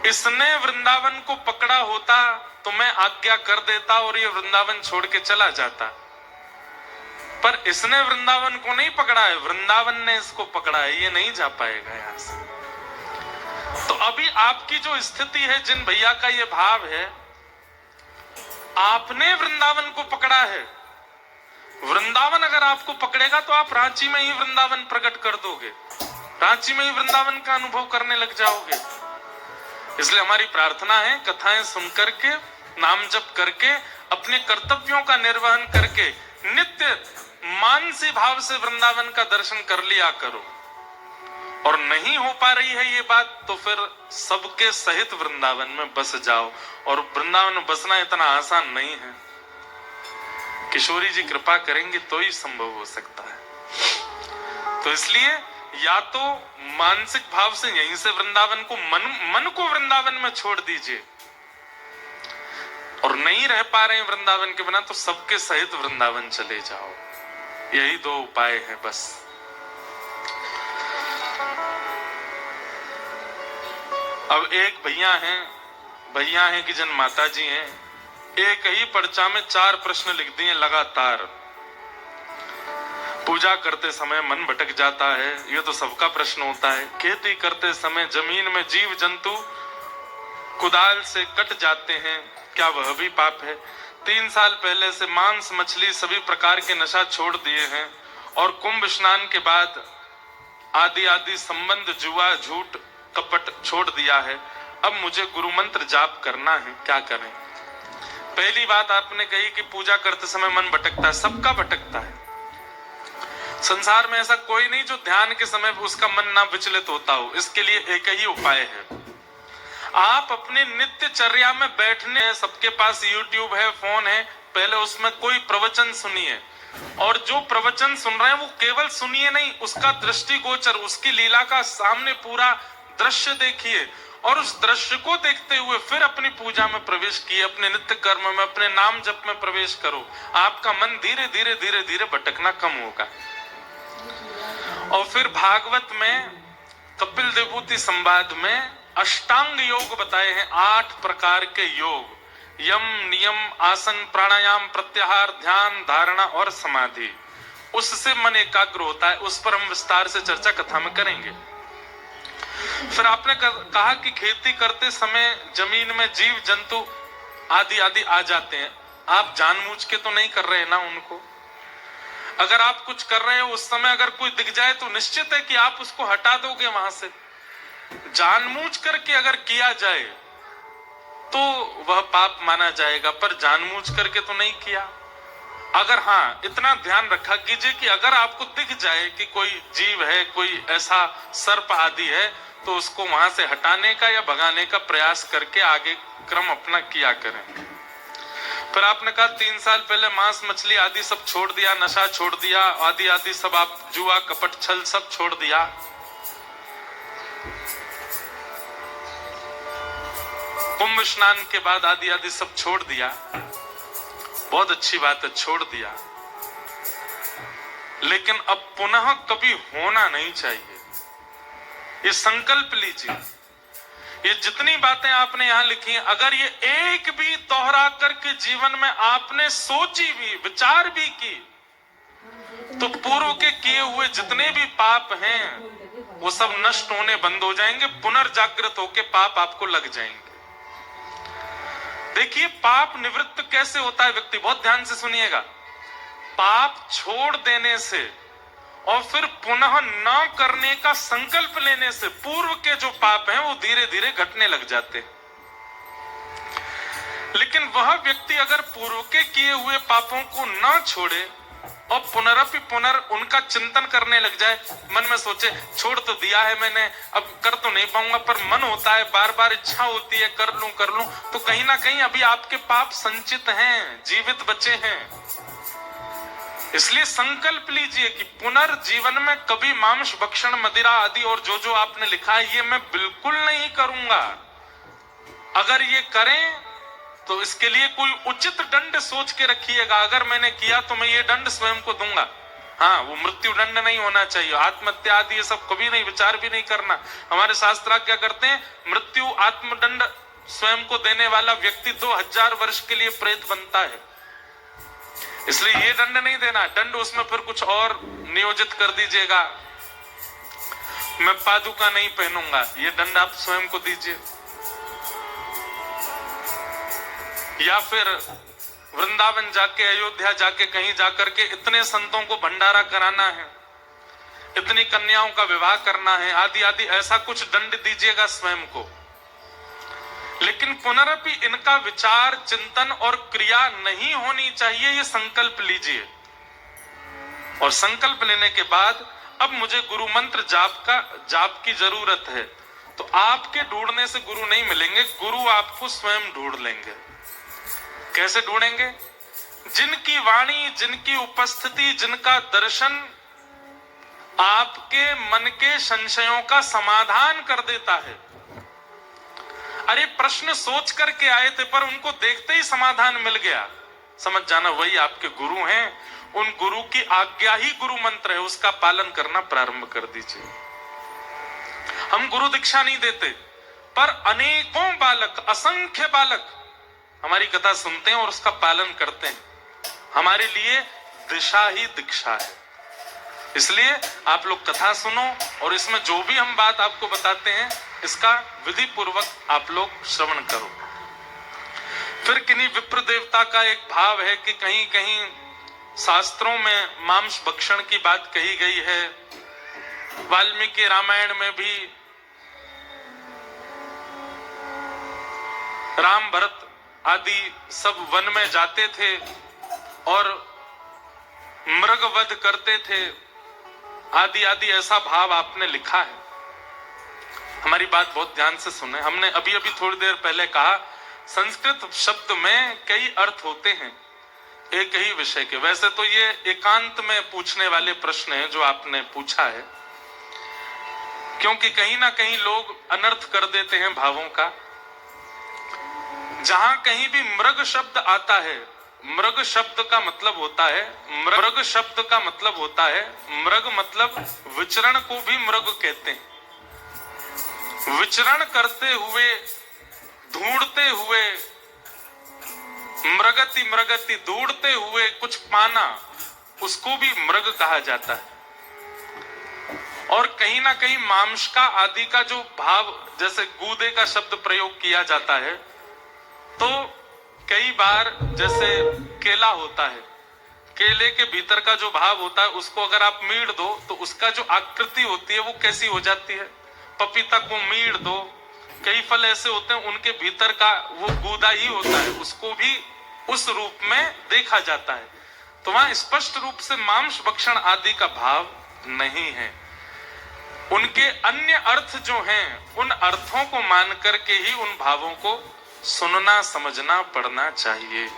इसने वृंदावन को पकड़ा होता तो मैं आज्ञा कर देता और ये वृंदावन छोड़ के चला जाता, पर इसने वृंदावन को नहीं पकड़ा है, वृंदावन ने इसको पकड़ा है, ये नहीं जा पाएगा यहां से। तो अभी आपकी जो स्थिति है, जिन भैया का ये भाव है, आपने वृंदावन को पकड़ा है, वृंदावन अगर आपको पकड़ेगा तो आप रांची में ही वृंदावन प्रकट कर दोगे, रांची में ही वृंदावन का अनुभव करने लग जाओगे। इसलिए हमारी प्रार्थना है, कथाएं सुनकर के, नाम जप करके, अपने कर्तव्यों का निर्वहन करके नित्य मानसी भाव से वृंदावन का दर्शन कर लिया करो। और नहीं हो पा रही है ये बात, तो फिर सबके सहित वृंदावन में बस जाओ। और वृंदावन में बसना इतना आसान नहीं है, किशोरी जी कृपा करेंगे तो ही संभव हो सकता है। तो इसलिए या तो मानसिक भाव से यहीं से वृंदावन को मन को वृंदावन में छोड़ दीजिए, और नहीं रह पा रहे हैं वृंदावन के बिना तो सबके सहित वृंदावन चले जाओ। यही दो उपाय हैं बस। अब एक भैया हैं कि जन माता जी हैं, एक ही पर्चा में 4 प्रश्न लिख दिए लगातार। पूजा करते समय मन भटक जाता है, ये तो सबका प्रश्न होता है। खेती करते समय जमीन में जीव जंतु कुदाल से कट जाते हैं, क्या वह भी पाप है? 3 साल पहले से मांस मछली सभी प्रकार के नशा छोड़ दिए हैं, और कुंभ स्नान के बाद आदि आदि संबंध जुआ झूठ कपट छोड़ दिया है। अब मुझे गुरु मंत्र जाप करना है, क्या करें? पहली बात आपने कही कि पूजा करते समय मन भटकता है, सबका भटकता है। संसार में ऐसा कोई नहीं जो ध्यान के समय उसका मन ना विचलित होता हो। इसके लिए एक ही उपाय है, आप अपने नित्यचर्या में बैठने, सबके पास यूट्यूब है, फोन है, पहले उसमें कोई प्रवचन सुनिए, और जो प्रवचन सुन रहे हैं वो केवल सुनिए नहीं, उसका दृष्टिगोचर, उसकी लीला का सामने पूरा दृश्य देखिए, और उस दृश्य को देखते हुए फिर अपनी पूजा में प्रवेश किए, अपने नित्य कर्म में, अपने नाम जप में प्रवेश करो। आपका मन धीरे धीरे धीरे धीरे भटकना कम होगा। और फिर भागवत में कपिल देवभूति संवाद में अष्टांग योग बताए हैं, 8 प्रकार के योग, यम नियम आसन प्राणायाम प्रत्याहार ध्यान धारणा और समाधि। उससे मन एकाग्र होता है, उस पर हम विस्तार से चर्चा कथा में करेंगे। फिर आपने कहा कि खेती करते समय जमीन में जीव जंतु आदि आदि आ जाते हैं, आप जानबूझ के तो नहीं कर रहे ना उनको। अगर आप कुछ कर रहे हो उस समय अगर कोई दिख जाए तो निश्चित है कि आप उसको हटा दोगे वहां से। जानबूझ करके अगर किया जाए तो वह पाप माना जाएगा, पर जानबूझ करके तो नहीं किया। अगर हाँ, इतना ध्यान रखा कीजिए कि अगर आपको दिख जाए कि कोई जीव है, कोई ऐसा सर्प आदि है, तो उसको वहां से हटाने का या भगाने का प्रयास करके आगे क्रम अपना किया करें। फिर आपने कहा 3 साल पहले मांस मछली आदि सब छोड़ दिया, नशा छोड़ दिया, आदि आदि सब, आप जुआ कपट छल सब छोड़ दिया। कुंभ स्नान के बाद आदि आदि सब छोड़ दिया, बहुत अच्छी बात है, छोड़ दिया। लेकिन अब पुनः कभी होना नहीं चाहिए, ये संकल्प लीजिए। ये जितनी बातें आपने यहां लिखी हैं, अगर ये एक भी दोहरा करके जीवन में आपने सोची भी, विचार भी की, तो पूर्व के किए हुए जितने भी पाप हैं वो सब नष्ट होने बंद हो जाएंगे, पुनर्जागृत होके पाप आपको लग जाएंगे। देखिए पाप निवृत्त कैसे होता है व्यक्ति, बहुत ध्यान से सुनिएगा। पाप छोड़ देने से और फिर पुनः न करने का संकल्प लेने से पूर्व के जो पाप हैं वो धीरे धीरे घटने लग जाते हैं। लेकिन वह व्यक्ति अगर पूर्व के किए हुए पापों को न छोड़े और पुनरपि उनका चिंतन करने लग जाए, मन में सोचे छोड़ तो दिया है मैंने, अब कर तो नहीं पाऊंगा, पर मन होता है, बार बार इच्छा होती है कर लूं, तो कहीं ना कहीं अभी आपके पाप संचित हैं, जीवित बचे हैं। इसलिए संकल्प लीजिए कि पुनर्जीवन में कभी मांस भक्षण मदिरा आदि और जो जो आपने लिखा है ये मैं बिल्कुल नहीं करूंगा। अगर ये करें तो इसके लिए कोई उचित दंड सोच के रखिएगा, अगर मैंने किया तो मैं ये दंड स्वयं को दूंगा। हाँ, वो मृत्यु दंड नहीं होना चाहिए, आत्महत्या आदि ये सब कभी नहीं, विचार भी नहीं करना। हमारे शास्त्र क्या करते हैं, मृत्यु आत्मदंड स्वयं को देने वाला व्यक्ति 2000 वर्ष के लिए प्रेत बनता है, इसलिए ये दंड नहीं देना। दंड उसमें फिर कुछ और नियोजित कर दीजिएगा, मैं पादुका नहीं पहनूंगा, ये दंड आप स्वयं को दीजिए। या फिर वृंदावन जाके, अयोध्या जाके, कहीं जाकर के इतने संतों को भंडारा कराना है, इतनी कन्याओं का विवाह करना है, आदि आदि, ऐसा कुछ दंड दीजिएगा स्वयं को। लेकिन पुनरपि इनका विचार चिंतन और क्रिया नहीं होनी चाहिए, ये संकल्प लीजिए। और संकल्प लेने के बाद अब मुझे गुरु मंत्र जाप की जरूरत है, तो आपके ढूंढने से गुरु नहीं मिलेंगे, गुरु आपको स्वयं ढूंढ लेंगे। कैसे ढूंढेंगे? जिनकी वाणी, जिनकी उपस्थिति, जिनका दर्शन आपके मन के संशयों का समाधान कर देता है। अरे प्रश्न सोच करके आए थे पर उनको देखते ही समाधान मिल गया, समझ जाना वही आपके गुरु हैं। उन गुरु की आज्ञा ही गुरु मंत्र है, उसका पालन करना प्रारंभ कर दीजिए। हम गुरु दीक्षा नहीं देते, पर अनेकों बालक, असंख्य बालक हमारी कथा सुनते हैं और उसका पालन करते हैं। हमारे लिए दिशा ही दीक्षा है। इसलिए आप लोग कथा सुनो और इसमें जो भी हम बात आपको बताते हैं इसका विधि पूर्वक आप लोग श्रवण करो। फिर किन्हीं विप्र देवता का एक भाव है कि कहीं कहीं शास्त्रों में मांस भक्षण की बात कही गई है। वाल्मीकि रामायण में भी राम भरत आदि सब वन में जाते थे और मृग वध करते थे, आदि आदि ऐसा भाव आपने लिखा है। हमारी बात बहुत ध्यान से सुने। हमने अभी अभी थोड़ी देर पहले कहा संस्कृत शब्द में कई अर्थ होते हैं एक ही विषय के। वैसे तो ये एकांत में पूछने वाले प्रश्न हैं जो आपने पूछा है, क्योंकि कहीं ना कहीं लोग अनर्थ कर देते हैं भावों का। जहां कहीं भी मृग शब्द आता है, मृग शब्द का मतलब होता है, मृग शब्द का मतलब होता है, मृग मतलब विचरण को भी मृग कहते हैं। विचरण करते हुए, ढूंढते हुए, मृगति मृगति ढूंढते हुए कुछ पाना, उसको भी मृग कहा जाता है। और कहीं ना कहीं मांस का आदि का जो भाव, जैसे गूदे का शब्द प्रयोग किया जाता है, तो कई बार जैसे केला होता है, केले के भीतर का जो भाव होता है उसको अगर आप मीड़ दो तो उसका जो आकृति होती है वो कैसी हो जाती है। पपीता को मीड़ दो, कई फल ऐसे होते हैं उनके भीतर का वो गूदा ही होता है, उसको भी उस रूप में देखा जाता है। तो वहां स्पष्ट रूप से मांस भक्षण आदि का भाव नहीं है। उनके अन्य अर्थ जो हैं, उन अर्थों को मान करके ही उन भावों को सुनना, समझना, पढ़ना चाहिए।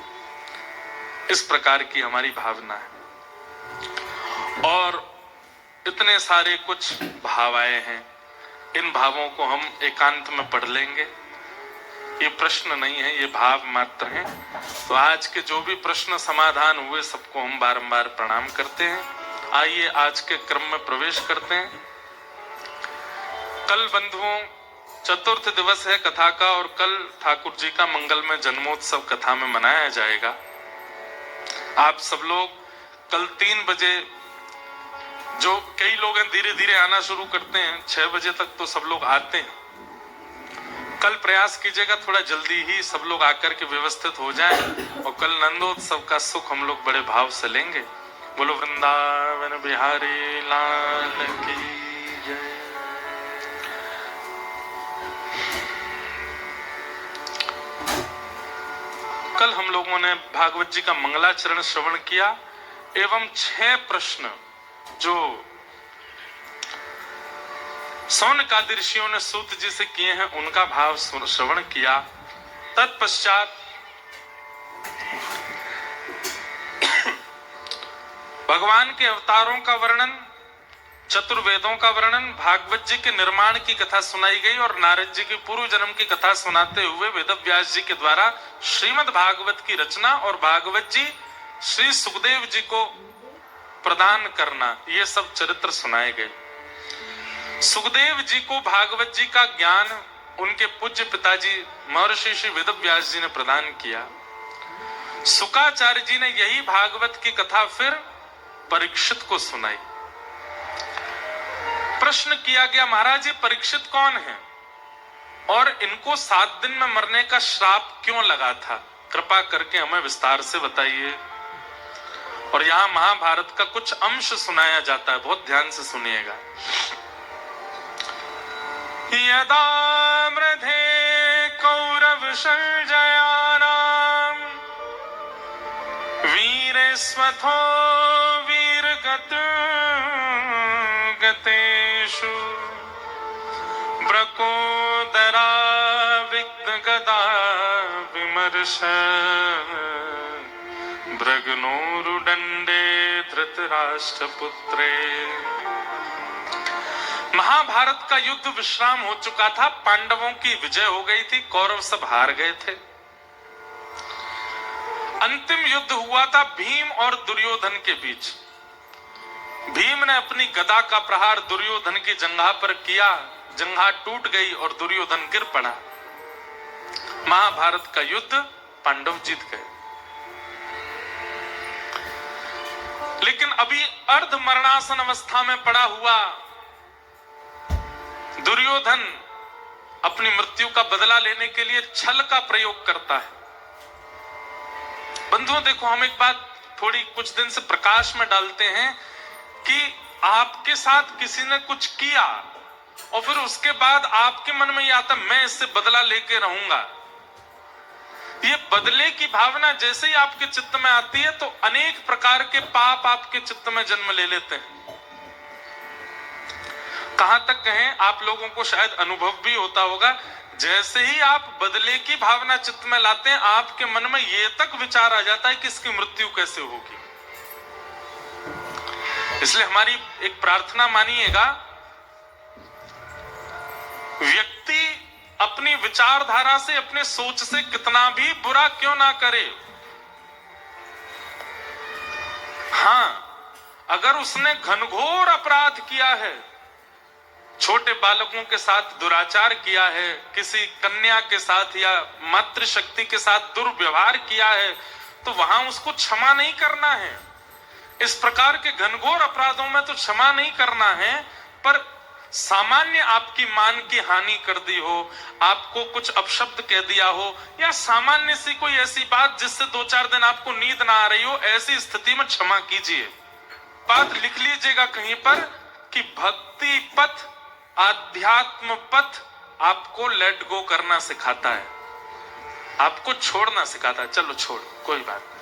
इस प्रकार की हमारी भावना है। और इतने सारे कुछ भाव आए हैं, इन भावों को हम एकांत में पढ़ लेंगे। ये प्रश्न नहीं है, ये भाव मात्र हैं। तो आज के जो भी प्रश्न समाधान हुए सबको हम बारंबार प्रणाम करते हैं। आइए आज के क्रम में प्रवेश करते हैं। कल बंधुओं चतुर्थ दिवस है कथा का, और कल ठाकुर जी का मंगलमय जन्मोत्सव कथा में मनाया जाएगा। आप सब लोग कल 3 बजे, जो कई लोग हैं धीरे धीरे आना शुरू करते हैं, 6 बजे तक तो सब लोग आते हैं। कल प्रयास कीजिएगा थोड़ा जल्दी ही सब लोग आकर के व्यवस्थित हो जाएं, और कल नंदोत्सव का सुख हम लोग बड़े भाव से लेंगे। बोलो वृंदावन बिहारी लाल की जय। कल हम लोगों ने भागवत जी का मंगलाचरण श्रवण किया एवं 6 प्रश्न जो सौनकादि ऋषियों ने सूत जी से किए हैं उनका भाव श्रवण किया। तत्पश्चात भगवान के अवतारों का वर्णन, चतुर्वेदों का वर्णन, भागवत जी के निर्माण की कथा सुनाई गई, और नारद जी की पूर्व जन्म की कथा सुनाते हुए वेदव्यास जी के द्वारा श्रीमद् भागवत की रचना और भागवत जी श्री सुखदेव जी को प्रदान करना, ये सब चरित्र सुनाए गए। सुखदेव जी को भागवत जी का ज्ञान उनके पूज्य पिताजी महर्षि श्री वेदव्यास जी ने प्रदान किया। शुकाचार्य जी ने यही भागवत की कथा फिर परीक्षित को सुनाई। प्रश्न किया गया, महाराज ये परीक्षित कौन है और इनको 7 दिन में मरने का श्राप क्यों लगा था? कृपा करके हमें विस्तार से बताइए। और यहाँ महाभारत का कुछ अंश सुनाया जाता है, बहुत ध्यान से सुनिएगा। यदा मृधे कौरव संजयानाम वीरेस्वथो वीरगतेषु ब्रकोदरा विघ्नगदा विमर्श भृगनोरुदंडे धृतराष्ट्रपुत्रे। महाभारत का युद्ध विश्राम हो चुका था, पांडवों की विजय हो गई थी, कौरव सब हार गए थे। अंतिम युद्ध हुआ था भीम और दुर्योधन के बीच। भीम ने अपनी गदा का प्रहार दुर्योधन की जंघा पर किया, जंघा टूट गई और दुर्योधन गिर पड़ा। महाभारत का युद्ध पांडव जीत गए। लेकिन अभी अर्ध मरणासन अवस्था में पड़ा हुआ दुर्योधन अपनी मृत्यु का बदला लेने के लिए छल का प्रयोग करता है। बंधुओं देखो, हम एक बात थोड़ी कुछ दिन से प्रकाश में डालते हैं कि आपके साथ किसी ने कुछ किया और फिर उसके बाद आपके मन में यह आता मैं इससे बदला लेके रहूंगा। ये बदले की भावना जैसे ही आपके चित्त में आती है तो अनेक प्रकार के पाप आपके चित्त में जन्म ले लेते हैं। कहां तक कहें, आप लोगों को शायद अनुभव भी होता होगा, जैसे ही आप बदले की भावना चित्त में लाते हैं आपके मन में ये तक विचार आ जाता है कि इसकी मृत्यु कैसे होगी। इसलिए हमारी एक प्रार्थना मानिएगा, व्यक्ति अपनी विचारधारा से, अपने सोच से कितना भी बुरा क्यों ना करे, हां, अगर उसने घनघोर अपराध किया है, छोटे बालकों के साथ दुराचार किया है, किसी कन्या के साथ या मातृशक्ति के साथ दुर्व्यवहार किया है, तो वहां उसको क्षमा नहीं करना है। इस प्रकार के घनघोर अपराधों में तो क्षमा नहीं करना है, पर सामान्य आपकी मान की हानि कर दी हो, आपको कुछ अपशब्द कह दिया हो, या सामान्य सी कोई ऐसी बात जिससे 2-4 दिन आपको नींद ना आ रही हो, ऐसी स्थिति में क्षमा कीजिए। बात लिख लीजिएगा कहीं पर कि भक्ति पथ, आध्यात्म पथ आपको लेट गो करना सिखाता है, आपको छोड़ना सिखाता है। चलो छोड़, कोई बात नहीं।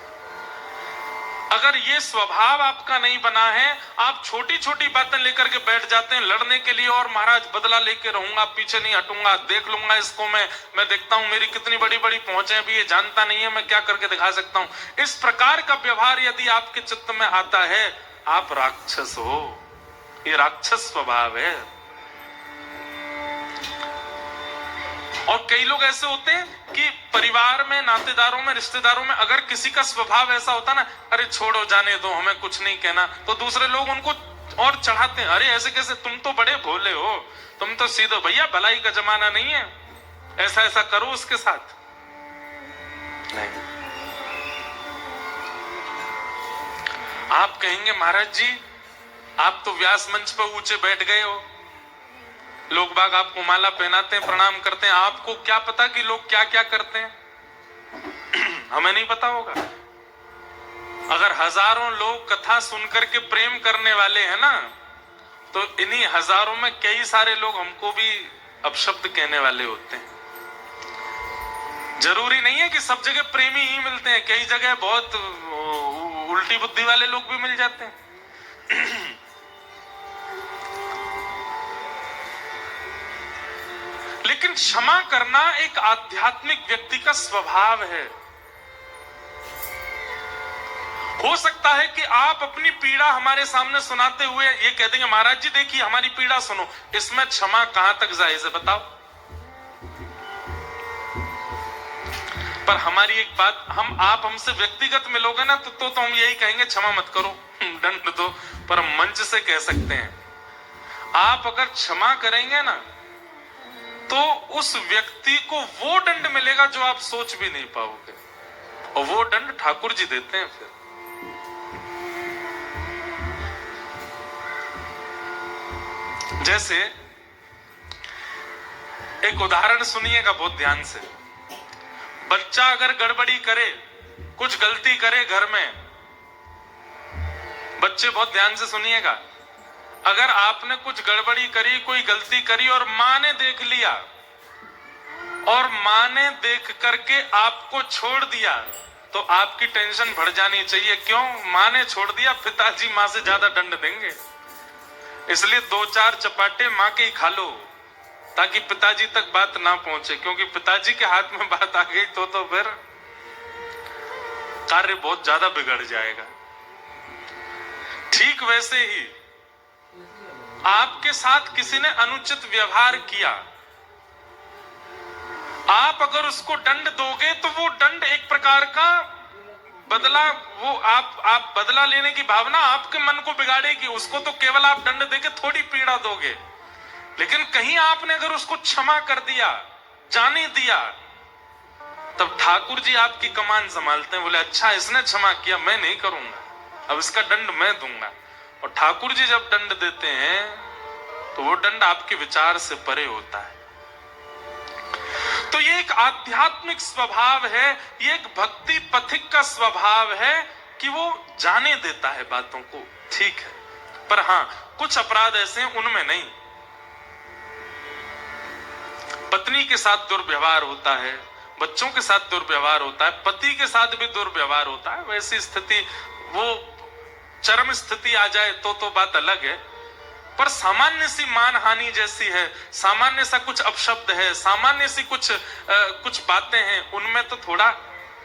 अगर ये स्वभाव आपका नहीं बना है, आप छोटी छोटी बातें लेकर के बैठ जाते हैं लड़ने के लिए, और महाराज बदला लेके रहूंगा, पीछे नहीं हटूंगा, देख लूंगा इसको, मैं देखता हूं मेरी कितनी बड़ी बड़ी पहुंचे, अभी ये जानता नहीं है, मैं क्या करके दिखा सकता हूं। इस प्रकार का व्यवहार यदि आपके चित्त में आता है, आप राक्षस हो। ये राक्षस स्वभाव है। और कई लोग ऐसे होते हैं कि परिवार में, नातेदारों में, रिश्तेदारों में अगर किसी का स्वभाव ऐसा होता ना, अरे छोड़ो जाने दो, हमें कुछ नहीं कहना, तो दूसरे लोग उनको और चढ़ाते हैं, अरे ऐसे कैसे, तुम तो बड़े भोले हो, तुम तो सीधे, भैया भलाई का जमाना नहीं है, ऐसा ऐसा करो उसके साथ। नहीं, आप कहेंगे महाराज जी आप तो व्यास मंच पर ऊंचे बैठ गए हो, लोग बाग आपको माला पहनाते हैं, प्रणाम करते हैं, आपको क्या पता कि लोग क्या क्या करते हैं। हमें नहीं पता होगा। अगर हजारों लोग कथा सुनकर के प्रेम करने वाले हैं ना, तो इन्हीं हजारों में कई सारे लोग हमको भी अपशब्द कहने वाले होते हैं। जरूरी नहीं है कि सब जगह प्रेमी ही मिलते हैं, कई जगह बहुत उल्टी बुद्धि वाले लोग भी मिल जाते हैं। लेकिन क्षमा करना एक आध्यात्मिक व्यक्ति का स्वभाव है। हो सकता है कि आप अपनी पीड़ा हमारे सामने सुनाते हुए ये कह देंगे, महाराज जी देखिए हमारी पीड़ा सुनो, इसमें क्षमा कहां तक जायज है बताओ। पर हमारी एक बात, आप हमसे व्यक्तिगत मिलोगे ना तो हम यही कहेंगे क्षमा मत करो, दंड दो, पर हम मंच से कह सकते हैं। आप अगर क्षमा करेंगे ना तो उस व्यक्ति को वो दंड मिलेगा जो आप सोच भी नहीं पाओगे, और वो दंड ठाकुर जी देते हैं। फिर जैसे एक उदाहरण सुनिएगा बहुत ध्यान से। बच्चा अगर गड़बड़ी करे, कुछ गलती करे घर में, बच्चे बहुत ध्यान से सुनिएगा, अगर आपने कुछ गड़बड़ी करी, कोई गलती करी और मां ने देख लिया और मां ने देख करके आपको छोड़ दिया, तो आपकी टेंशन बढ़ जानी चाहिए। क्यों? मां ने छोड़ दिया, पिताजी मां से ज्यादा दंड देंगे, इसलिए 2-4 चपाटे मां के ही खा लो ताकि पिताजी तक बात ना पहुंचे, क्योंकि पिताजी के हाथ में बात आ गई तो फिर कार्य बहुत ज्यादा बिगड़ जाएगा। ठीक वैसे ही आपके साथ किसी ने अनुचित व्यवहार किया, आप अगर उसको दंड दोगे तो वो दंड एक प्रकार का बदला, वो आप बदला लेने की भावना आपके मन को बिगाड़ेगी। उसको तो केवल आप दंड देके थोड़ी पीड़ा दोगे, लेकिन कहीं आपने अगर उसको क्षमा कर दिया, जाने दिया, तब ठाकुर जी आपकी कमान संभालते हैं। बोले अच्छा इसने क्षमा किया, मैं नहीं करूंगा, अब इसका दंड मैं दूंगा। और ठाकुर जी जब दंड देते हैं तो वो दंड आपके विचार से परे होता है। तो ये एक आध्यात्मिक स्वभाव है, ये एक भक्ति पथिक का स्वभाव है कि वो जाने देता है बातों को, ठीक है। पर हां, कुछ अपराध ऐसे हैं उनमें नहीं। पत्नी के साथ दुर्व्यवहार होता है, बच्चों के साथ दुर्व्यवहार होता है, पति के साथ भी दुर्व्यवहार होता है। वैसी स्थिति, वो चरम स्थिति आ जाए तो बात अलग है। पर सामान्य सी मानहानि जैसी है, सामान्य सा कुछ अपशब्द है, सामान्य सी कुछ बातें हैं, उनमें तो थोड़ा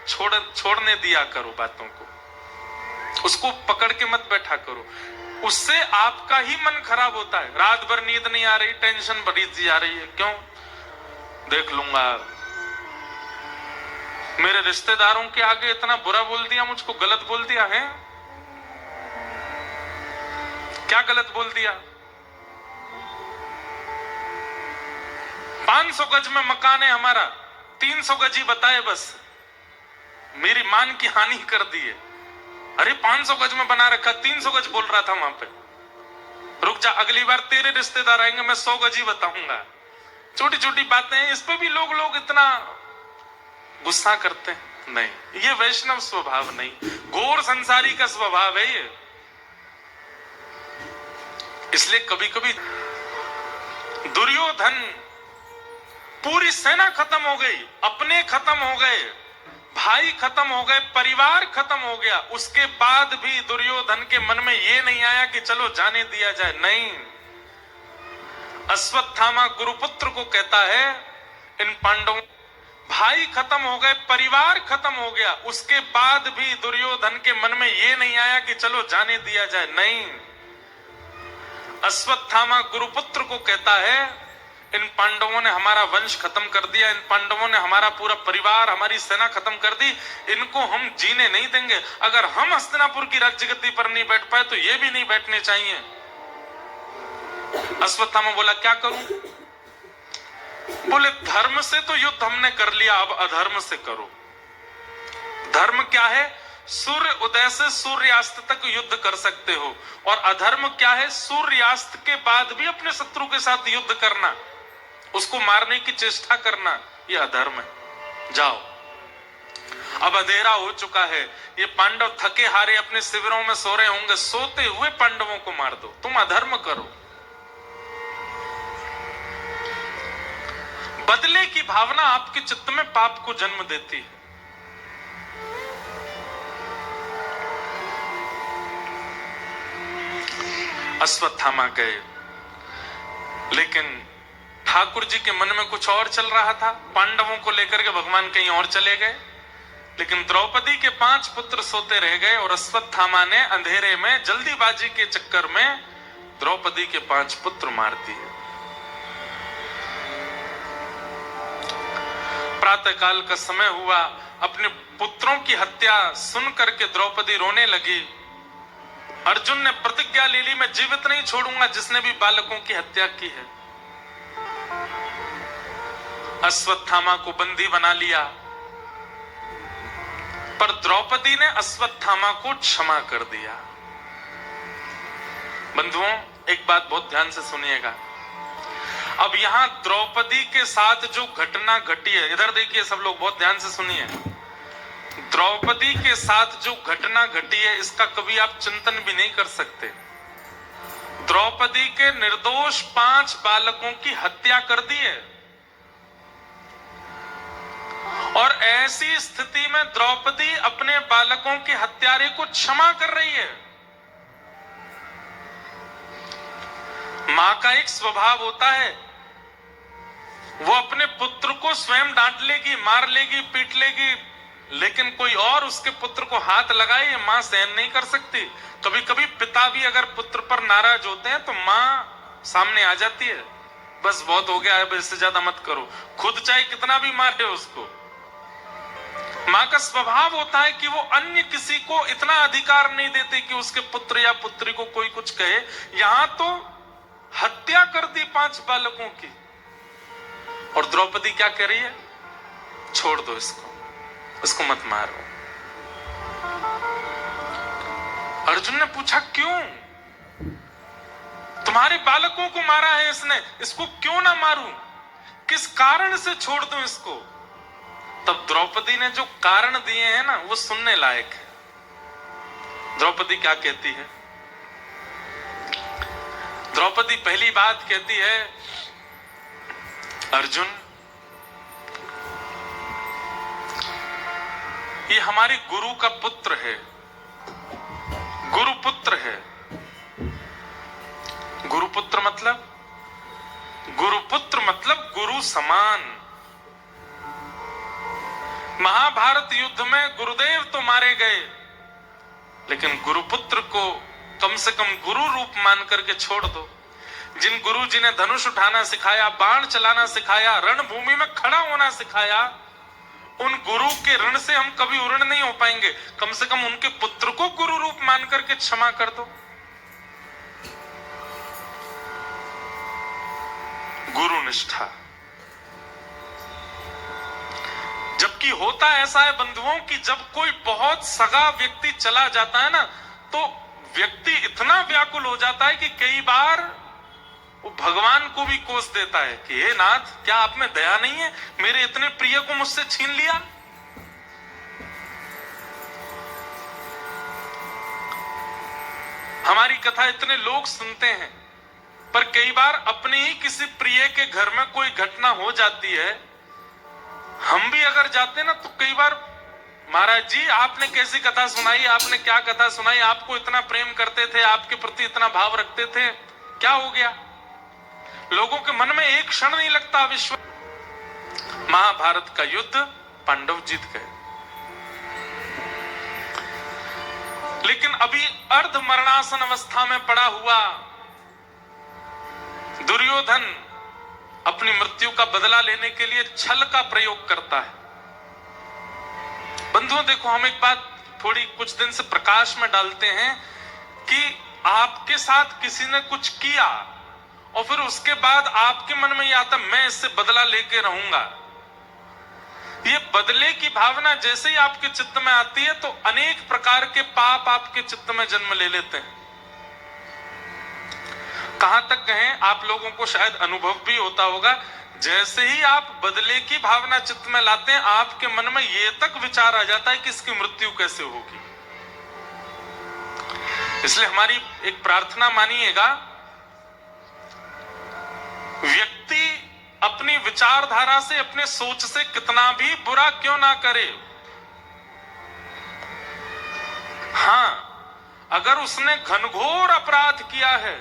छोड़ने दिया करो बातों को, उसको पकड़ के मत बैठा करो। उससे आपका ही मन खराब होता है। रात भर नींद नहीं आ रही, टेंशन बढ़ी जा रही है, क्यों? देख लूंगा, मेरे रिश्तेदारों के आगे इतना बुरा बोल दिया, मुझको गलत बोल दिया है। क्या गलत बोल दिया? 500 गज में मकान है हमारा, 300 गज ही बताए, बस मेरी मान की हानि कर दी है। अरे 500 गज में बना रखा, 300 गज बोल रहा था वहां पे। रुक जा, अगली बार तेरे रिश्तेदार आएंगे, मैं 100 गज ही बताऊंगा। छोटी छोटी बातें हैं, इस पे भी लोग इतना गुस्सा करते हैं। नहीं, ये वैष्णव स्वभाव नहीं, घोर संसारी का स्वभाव है ये। इसलिए कभी कभी दुर्योधन, पूरी सेना खत्म हो गई, अपने खत्म हो गए, भाई खत्म हो गए, परिवार खत्म हो गया, उसके बाद भी दुर्योधन के मन में यह नहीं आया कि चलो जाने दिया जाए। नहीं, अश्वत्थामा गुरुपुत्र को कहता है, इन पांडवों, भाई खत्म हो गए, परिवार खत्म हो गया, उसके बाद भी दुर्योधन के मन में यह नहीं आया कि चलो जाने दिया जाए। नहीं, अश्वत्थामा गुरुपुत्र को कहता है, इन पांडवों ने हमारा वंश खत्म कर दिया, इन पांडवों ने हमारा पूरा परिवार, हमारी सेना खत्म कर दी, इनको हम जीने नहीं देंगे। अगर हम हस्तिनापुर की राज्यगद्दी पर नहीं बैठ पाए तो ये भी नहीं बैठने चाहिए। अश्वत्थामा बोला क्या करूं? बोले धर्म से तो युद्ध हमने कर लिया, अब अधर्म से करो। धर्म क्या है? सूर्य उदय से सूर्यास्त तक युद्ध कर सकते हो। और अधर्म क्या है? सूर्यास्त के बाद भी अपने शत्रु के साथ युद्ध करना, उसको मारने की चेष्टा करना, यह अधर्म है। जाओ, अब अंधेरा हो चुका है, ये पांडव थके हारे अपने शिविरों में सो रहे होंगे, सोते हुए पांडवों को मार दो, तुम अधर्म करो। बदले की भावना आपके चित्त में पाप को जन्म देती है। अश्वत्थामा गए, लेकिन ठाकुर जी के मन में कुछ और चल रहा था। पांडवों को लेकर के भगवान कहीं और चले गए, लेकिन द्रौपदी के 5 पुत्र सोते रह गए और अश्वत्थामा ने अंधेरे में जल्दीबाजी के चक्कर में द्रौपदी के 5 पुत्र मार दिए। प्रातः काल का समय हुआ, अपने पुत्रों की हत्या सुन करके द्रौपदी रोने लगी। अर्जुन ने प्रतिज्ञा ले ली, मैं जीवित नहीं छोड़ूंगा जिसने भी बालकों की हत्या की है। अश्वत्थामा को बंदी बना लिया, पर द्रौपदी ने अश्वत्थामा को क्षमा कर दिया। बंधुओं, एक बात बहुत ध्यान से सुनिएगा। अब यहां द्रौपदी के साथ जो घटना घटी है, इधर देखिए सब लोग, बहुत ध्यान से सुनिए। द्रौपदी के साथ जो घटना घटी है, इसका कभी आप चिंतन भी नहीं कर सकते। द्रौपदी के निर्दोष 5 बालकों की हत्या कर दी है, और ऐसी स्थिति में द्रौपदी अपने बालकों के हत्यारे को क्षमा कर रही है। मां का एक स्वभाव होता है, वो अपने पुत्र को स्वयं डांट लेगी, मार लेगी, पीट लेगी, लेकिन कोई और उसके पुत्र को हाथ लगाए, ये मां सहन नहीं कर सकती। कभी कभी पिता भी अगर पुत्र पर नाराज होते हैं तो मां सामने आ जाती है, बस बहुत हो गया, अब इससे ज्यादा मत करो, खुद चाहे कितना भी मारे उसको। मां का स्वभाव होता है कि वो अन्य किसी को इतना अधिकार नहीं देती कि उसके पुत्र या पुत्री को कोई कुछ कहे। यहां तो हत्या कर दी 5 बालकों की, और द्रौपदी क्या कह रही है? छोड़ दो इसको मत मारो। अर्जुन ने पूछा क्यों? तुम्हारे बालकों को मारा है इसने, इसको क्यों ना मारूं? किस कारण से छोड़ दूं इसको? तब द्रौपदी ने जो कारण दिए हैं ना, वो सुनने लायक है। द्रौपदी क्या कहती है? द्रौपदी पहली बात कहती है, अर्जुन, ये हमारे गुरु का पुत्र है, गुरुपुत्र है। गुरुपुत्र मतलब? गुरुपुत्र मतलब गुरु समान। महाभारत युद्ध में गुरुदेव तो मारे गए, लेकिन गुरुपुत्र को कम से कम गुरु रूप मान करके छोड़ दो। जिन गुरु जी ने धनुष उठाना सिखाया, बाण चलाना सिखाया, रणभूमि में खड़ा होना सिखाया, उन गुरु के ऋण से हम कभी उऋण नहीं हो पाएंगे। कम से कम उनके पुत्र को गुरु रूप मान करके क्षमा कर दो। गुरु निष्ठा। जबकि होता ऐसा है बंधुओं कि जब कोई बहुत सगा व्यक्ति चला जाता है ना, तो व्यक्ति इतना व्याकुल हो जाता है कि कई बार वो भगवान को भी कोस देता है कि हे नाथ, क्या आप में दया नहीं है? मेरे इतने प्रिय को मुझसे छीन लिया। हमारी कथा इतने लोग सुनते हैं, पर कई बार अपने ही किसी प्रिय के घर में कोई घटना हो जाती है, हम भी अगर जाते ना तो कई बार, महाराज जी आपने कैसी कथा सुनाई, आपने क्या कथा सुनाई, आपको इतना प्रेम करते थे, आपके प्रति इतना भाव रखते थे, क्या हो गया? लोगों के मन में एक क्षण नहीं लगता विश्वास। महाभारत का युद्ध पांडव जीत गए, लेकिन अभी अर्ध मरणासन अवस्था में पड़ा हुआ दुर्योधन अपनी मृत्यु का बदला लेने के लिए छल का प्रयोग करता है। बंधुओं देखो, हम एक बात थोड़ी कुछ दिन से प्रकाश में डालते हैं कि आपके साथ किसी ने कुछ किया और फिर उसके बाद आपके मन में यह आता, मैं इससे बदला लेके रहूंगा। ये बदले की भावना जैसे ही आपके चित्त में आती है तो अनेक प्रकार के पाप आपके चित्त में जन्म ले लेते हैं। कहां तक कहें, आप लोगों को शायद अनुभव भी होता होगा, जैसे ही आप बदले की भावना चित्त में लाते हैं, आपके मन में ये तक विचार आ जाता है कि इसकी मृत्यु कैसे होगी। इसलिए हमारी एक प्रार्थना मानिएगा, व्यक्ति अपनी विचारधारा से, अपने सोच से कितना भी बुरा क्यों ना करे, हां, अगर उसने घनघोर अपराध किया है,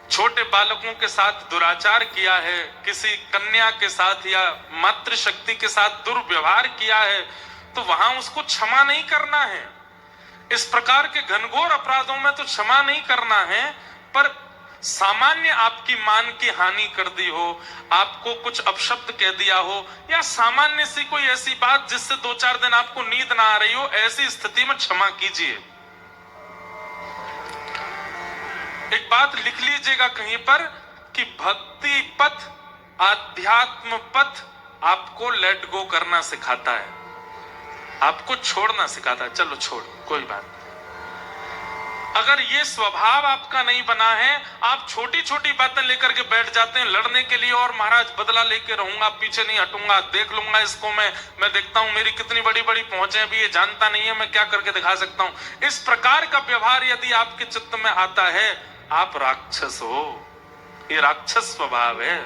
छोटे बालकों के साथ दुराचार किया है, किसी कन्या के साथ या मातृशक्ति के साथ दुर्व्यवहार किया है, तो वहां उसको क्षमा नहीं करना है। इस प्रकार के घनघोर अपराधों में तो क्षमा नहीं करना है, पर सामान्य आपकी मान की हानि कर दी हो, आपको कुछ अपशब्द कह दिया हो, या सामान्य सी कोई ऐसी बात जिससे 2-4 दिन आपको नींद ना आ रही हो, ऐसी स्थिति में क्षमा कीजिए। एक बात लिख लीजिएगा कहीं पर कि भक्ति पथ, आध्यात्म पथ आपको लेट गो करना सिखाता है, आपको छोड़ना सिखाता है। चलो छोड़, कोई बात। अगर ये स्वभाव आपका नहीं बना है, आप छोटी छोटी बातें लेकर के बैठ जाते हैं लड़ने के लिए, और महाराज बदला लेके रहूंगा, पीछे नहीं हटूंगा, देख लूंगा इसको, मैं देखता हूं मेरी कितनी बड़ी बड़ी पहुंचे, अभी ये जानता नहीं है, मैं क्या करके दिखा सकता हूं। इस प्रकार का व्यवहार यदि आपके चित्त में आता है, आप राक्षस हो। ये राक्षस स्वभाव है।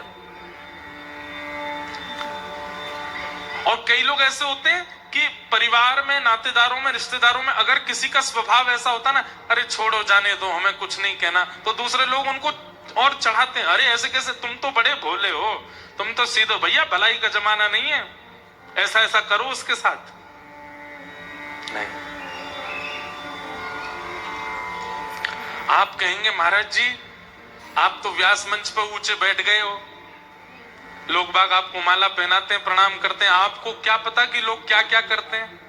और कई लोग ऐसे होते हैं कि परिवार में, नातेदारों में, रिश्तेदारों में अगर किसी का स्वभाव ऐसा होता ना, अरे छोड़ो, जाने दो, हमें कुछ नहीं कहना, तो दूसरे लोग उनको और चढ़ाते हैं, अरे ऐसे कैसे, तुम तो बड़े भोले हो, तुम तो सीधे, भैया भलाई का जमाना नहीं है, ऐसा ऐसा करो उसके साथ। नहीं। आप कहेंगे महाराज जी आप तो व्यास मंच पर ऊंचे बैठ गए हो, लोग बाग आपको माला पहनाते हैं, प्रणाम करते हैं, आपको क्या पता कि लोग क्या क्या करते हैं?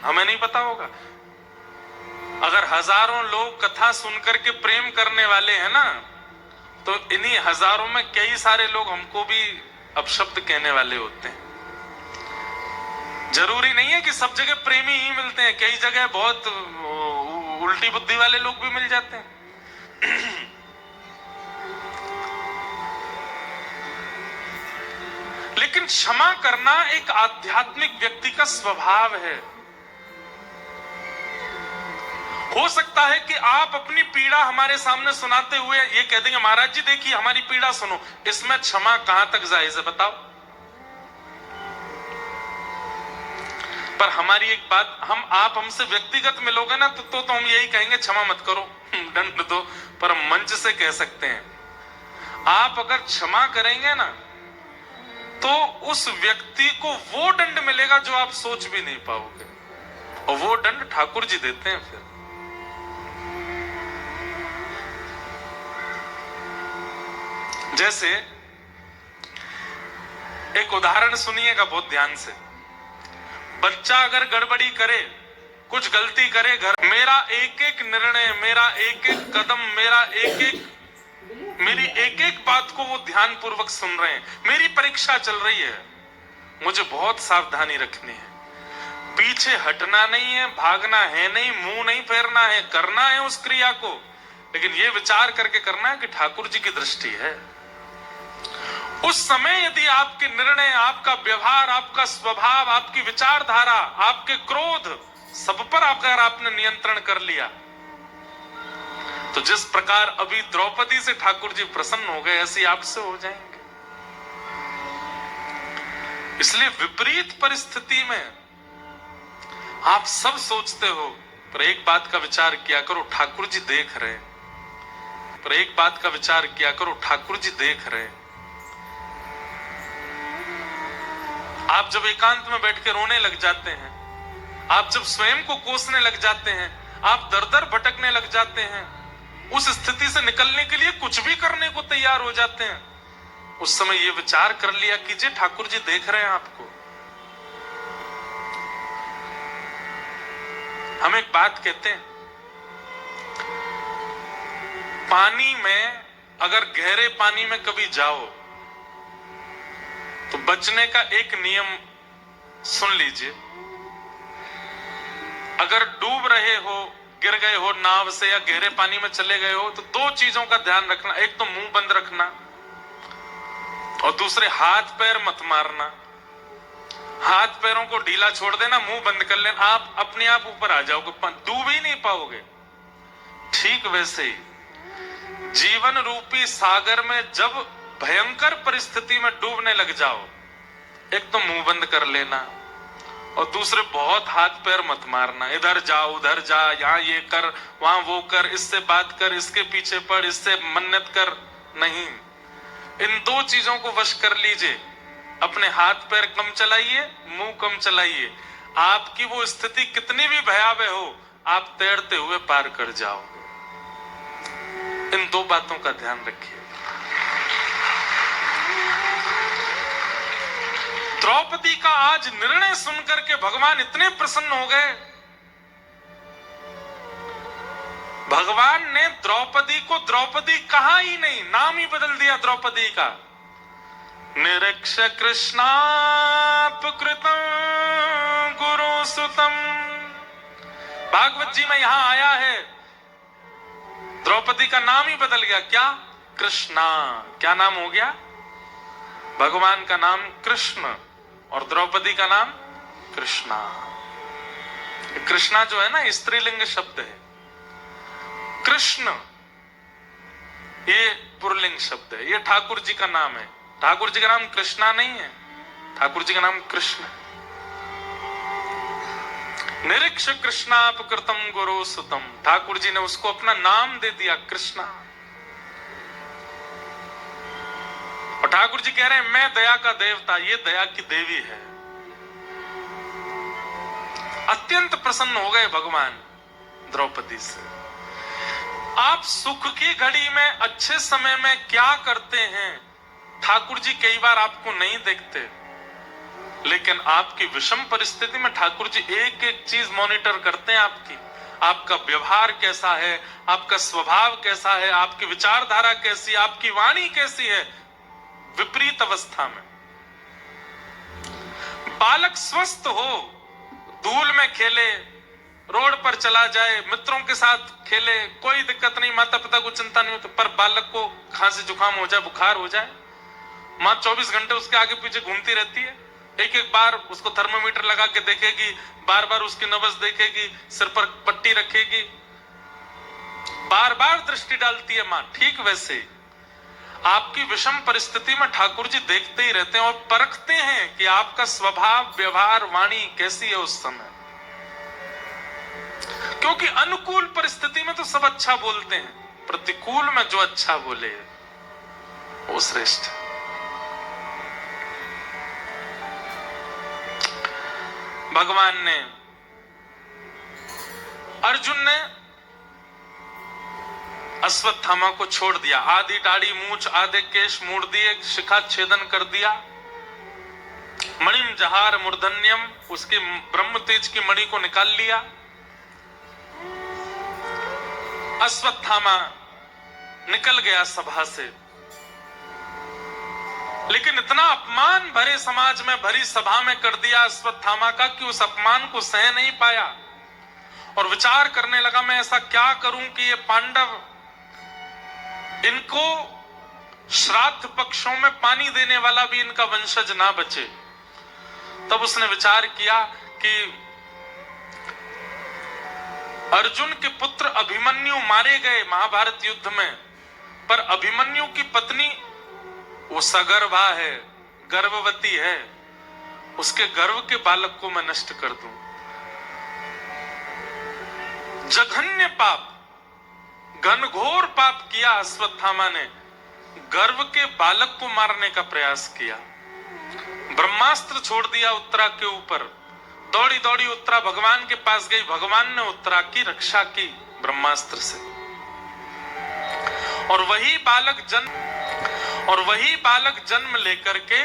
हमें नहीं पता होगा। अगर हजारों लोग कथा सुनकर के प्रेम करने वाले हैं ना, तो इन्हीं हजारों में कई सारे लोग हमको भी अपशब्द कहने वाले होते हैं। जरूरी नहीं है कि सब जगह प्रेमी ही मिलते हैं, कई जगह बहुत उल्टी बुद्धि वाले लोग भी मिल जाते हैं। लेकिन क्षमा करना एक आध्यात्मिक व्यक्ति का स्वभाव है। हो सकता है कि आप अपनी पीड़ा हमारे सामने सुनाते हुए ये कह देंगे महाराज जी देखिए हमारी पीड़ा सुनो, इसमें क्षमा कहां तक जायज है बताओ? पर हमारी एक बात, आप हमसे व्यक्तिगत मिलोगे ना तो हम यही कहेंगे क्षमा मत करो, दंड दो, पर हम मंच से कह सकते हैं। आप अगर क्षमा करेंगे ना तो उस व्यक्ति को वो दंड मिलेगा जो आप सोच भी नहीं पाओगे, और वो दंड ठाकुर जी देते हैं। फिर जैसे एक उदाहरण सुनिएगा बहुत ध्यान से। बच्चा अगर गड़बड़ी करे, कुछ गलती करे घर, मेरा एक एक निर्णय, मेरा एक एक कदम, मेरी एक एक बात को वो ध्यान पूर्वक सुन रहे हैं। मेरी परीक्षा चल रही है, मुझे बहुत सावधानी रखनी है, पीछे हटना नहीं है, भागना है नहीं, मुंह नहीं फेरना है, करना है उस क्रिया को, लेकिन ये विचार करके करना है कि ठाकुर जी की दृष्टि है। उस समय यदि आपके निर्णय, आपका व्यवहार, आपका स्वभाव, आपकी विचारधारा, आपके क्रोध, सब पर अगर आपने नियंत्रण कर लिया, तो जिस प्रकार अभी द्रौपदी से ठाकुर जी प्रसन्न हो गए, ऐसे आपसे हो जाएंगे। इसलिए विपरीत परिस्थिति में आप सब सोचते हो, पर एक बात का विचार किया करो, ठाकुर जी देख रहे। पर एक बात का विचार किया करो, ठाकुर जी देख रहे। आप जब एकांत में बैठ के रोने लग जाते हैं, आप जब स्वयं को कोसने लग जाते हैं, आप दर दर भटकने लग जाते हैं, उस स्थिति से निकलने के लिए कुछ भी करने को तैयार हो जाते हैं, उस समय ये विचार कर लिया कीजिए ठाकुर जी देख रहे हैं आपको। हम एक बात कहते हैं, पानी में अगर गहरे पानी में कभी जाओ तो बचने का एक नियम सुन लीजिए। अगर डूब रहे हो, गिर गए हो नाव से या गहरे पानी में चले गए हो, तो दो चीजों का ध्यान रखना, एक तो मुंह बंद रखना और दूसरे हाथ पैर मत मारना। हाथ पैरों को ढीला छोड़ देना, मुंह बंद कर लेना, आप अपने आप ऊपर आ जाओगे, डूब ही नहीं पाओगे। ठीक वैसे ही जीवन रूपी सागर में जब भयंकर परिस्थिति में डूबने लग जाओ, एक तो मुंह बंद कर लेना और दूसरे बहुत हाथ पैर मत मारना, इधर जा उधर जा, यहाँ ये कर वहां वो कर, इससे बात कर, इसके पीछे पड़, इससे मन्नत कर, नहीं। इन दो चीजों को वश कर लीजिए। अपने हाथ पैर कम चलाइए, मुंह कम चलाइए, आपकी वो स्थिति कितनी भी भयावह हो, आप तैरते हुए पार कर जाओगे। इन दो बातों का ध्यान रखिए। द्रौपदी का आज निर्णय सुनकर के भगवान इतने प्रसन्न हो गए, भगवान ने द्रौपदी को द्रौपदी कहा ही नहीं, नाम ही बदल दिया द्रौपदी का। निरीक्ष कृष्णापकृतं गुरु सुतम, भागवत जी में यहां आया है, द्रौपदी का नाम ही बदल गया। क्या? कृष्णा। क्या नाम हो गया? भगवान का नाम कृष्ण और द्रौपदी का नाम कृष्णा। कृष्णा जो है ना स्त्रीलिंग शब्द है, कृष्ण ये पुल्लिंग शब्द है, ये ठाकुर जी का नाम है। ठाकुर जी का नाम कृष्णा नहीं है, ठाकुर जी का नाम कृष्ण। निरीक्ष कृष्णापकृतं गुरु सुतम, ठाकुर जी ने उसको अपना नाम दे दिया कृष्णा। और ठाकुर जी कह रहे हैं मैं दया का देवता, ये दया की देवी है। अत्यंत प्रसन्न हो गए भगवान द्रौपदी से। आप सुख की घड़ी में, अच्छे समय में क्या करते हैं, ठाकुर जी कई बार आपको नहीं देखते, लेकिन आपकी विषम परिस्थिति में ठाकुर जी एक एक चीज मॉनिटर करते हैं आपकी। आपका व्यवहार कैसा है, आपका स्वभाव कैसा है, आपकी विचारधारा कैसी है, आपकी वाणी कैसी है। विपरीत अवस्था में बालक स्वस्थ हो, धूल में खेले, रोड पर चला जाए, मित्रों के साथ खेले, कोई दिक्कत नहीं, माता पिता को चिंता नहीं होती। पर बालक को खांसी जुकाम हो जाए, बुखार हो जाए, मां 24 घंटे उसके आगे पीछे घूमती रहती है, एक एक बार उसको थर्मोमीटर लगा के देखेगी, बार बार उसकी नब्ज देखेगी, सिर पर पट्टी रखेगी, बार बार दृष्टि डालती है मां। ठीक वैसे आपकी विषम परिस्थिति में ठाकुर जी देखते ही रहते हैं और परखते हैं कि आपका स्वभाव, व्यवहार, वाणी कैसी है उस समय। क्योंकि अनुकूल परिस्थिति में तो सब अच्छा बोलते हैं, प्रतिकूल में जो अच्छा बोले वो श्रेष्ठ। भगवान ने, अर्जुन ने अश्वत्थामा को छोड़ दिया, आधी दाढ़ी मूछ आधे केश मोड़ दिए, शिखा छेदन कर दिया, मणिम जहार मूर्धन्यम, उसके ब्रह्म तेज की मणि को निकाल लिया। अश्वत्थामा निकल गया सभा से, लेकिन इतना अपमान भरे समाज में, भरी सभा में कर दिया अश्वत्थामा का कि उस अपमान को सह नहीं पाया और विचार करने लगा, मैं ऐसा क्या करूं कि ये पांडव, इनको श्राद्ध पक्षों में पानी देने वाला भी इनका वंशज ना बचे। तब उसने विचार किया कि अर्जुन के पुत्र अभिमन्यु मारे गए महाभारत युद्ध में, पर अभिमन्यु की पत्नी वो सगर्भा है, गर्भवती है, उसके गर्भ के बालक को मैं नष्ट कर दूं। जघन्य पाप, घनघोर पाप किया अश्वत्थामा ने, गर्भ के बालक को मारने का प्रयास किया। ब्रह्मास्त्र छोड़ दिया उत्तरा के ऊपर, दौड़ी दौड़ी उत्तरा भगवान के पास गई, भगवान ने उत्तरा की रक्षा की ब्रह्मास्त्र से, और वही बालक जन्म लेकर के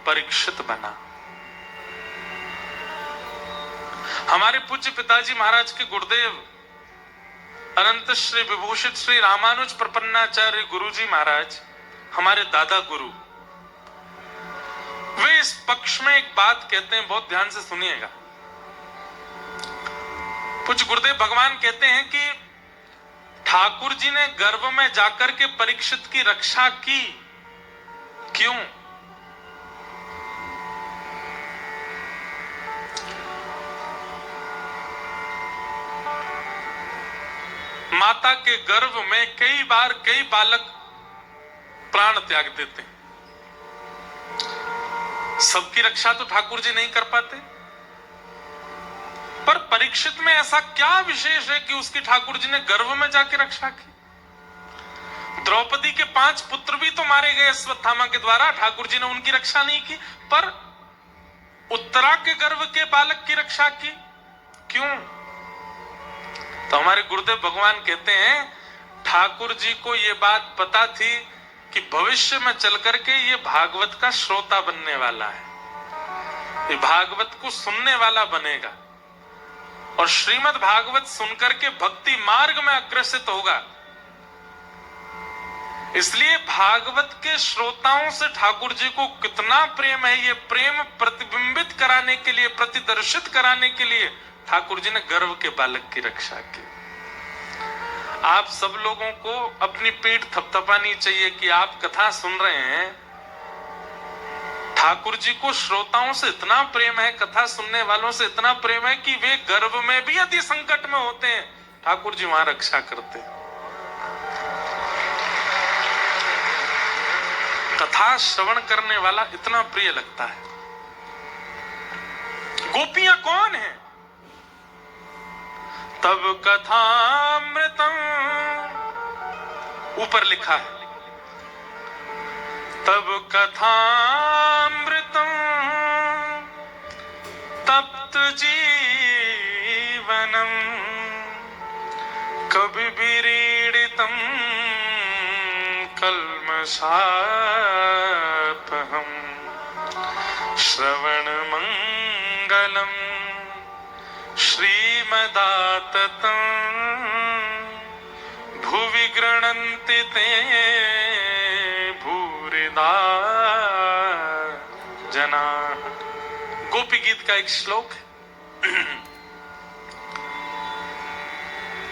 परीक्षित बना। हमारे पूज्य पिताजी महाराज के गुरुदेव अनंत श्री विभूषित श्री रामानुज प्रपन्नाचार्य गुरुजी महाराज, हमारे दादा गुरु, वे इस पक्ष में एक बात कहते हैं, बहुत ध्यान से सुनिएगा। पूज्य गुरुदेव भगवान कहते हैं कि ठाकुर जी ने गर्भ में जाकर के परीक्षित की रक्षा की, क्यों? माता के गर्भ में कई बार कई बालक प्राण त्याग देते हैं, सबकी रक्षा तो ठाकुर जी नहीं कर पाते, पर परीक्षित में ऐसा क्या विशेष है कि उसकी ठाकुर जी ने गर्भ में जाके रक्षा की। द्रौपदी के 5 पुत्र भी तो मारे गए अश्वत्थामा के द्वारा, ठाकुर जी ने उनकी रक्षा नहीं की, पर उत्तरा के गर्भ के बालक की रक्षा की, क्यों? तो हमारे गुरुदेव भगवान कहते हैं ठाकुर जी को यह बात पता थी कि भविष्य में चल करके ये भागवत का श्रोता बनने वाला है, ये भागवत को सुनने वाला बनेगा और श्रीमद् भागवत सुनकर के भक्ति मार्ग में अग्रसित होगा। इसलिए भागवत के श्रोताओं से ठाकुर जी को कितना प्रेम है, ये प्रेम प्रतिबिंबित कराने के लिए, प्रतिदर्शित कराने के लिए ठाकुर जी ने गर्भ के बालक की रक्षा की। आप सब लोगों को अपनी पीठ थपथपानी चाहिए कि आप कथा सुन रहे हैं, ठाकुर जी को श्रोताओं से इतना प्रेम है, कथा सुनने वालों से इतना प्रेम है कि वे गर्भ में भी यदि संकट में होते हैं, ठाकुर जी वहां रक्षा करते हैं। कथा श्रवण करने वाला इतना प्रिय लगता है। गोपियां कौन है? तब कथामृतम, ऊपर लिखा है, तब कथामृतम तप्त जी विव्रीडितं कल्मषापहं श्रवणमङ्गलम् श्रीमदाततं भुवि गृह्णन्ति ते भूरिदा जनाः। गोपी गीत का एक श्लोक है।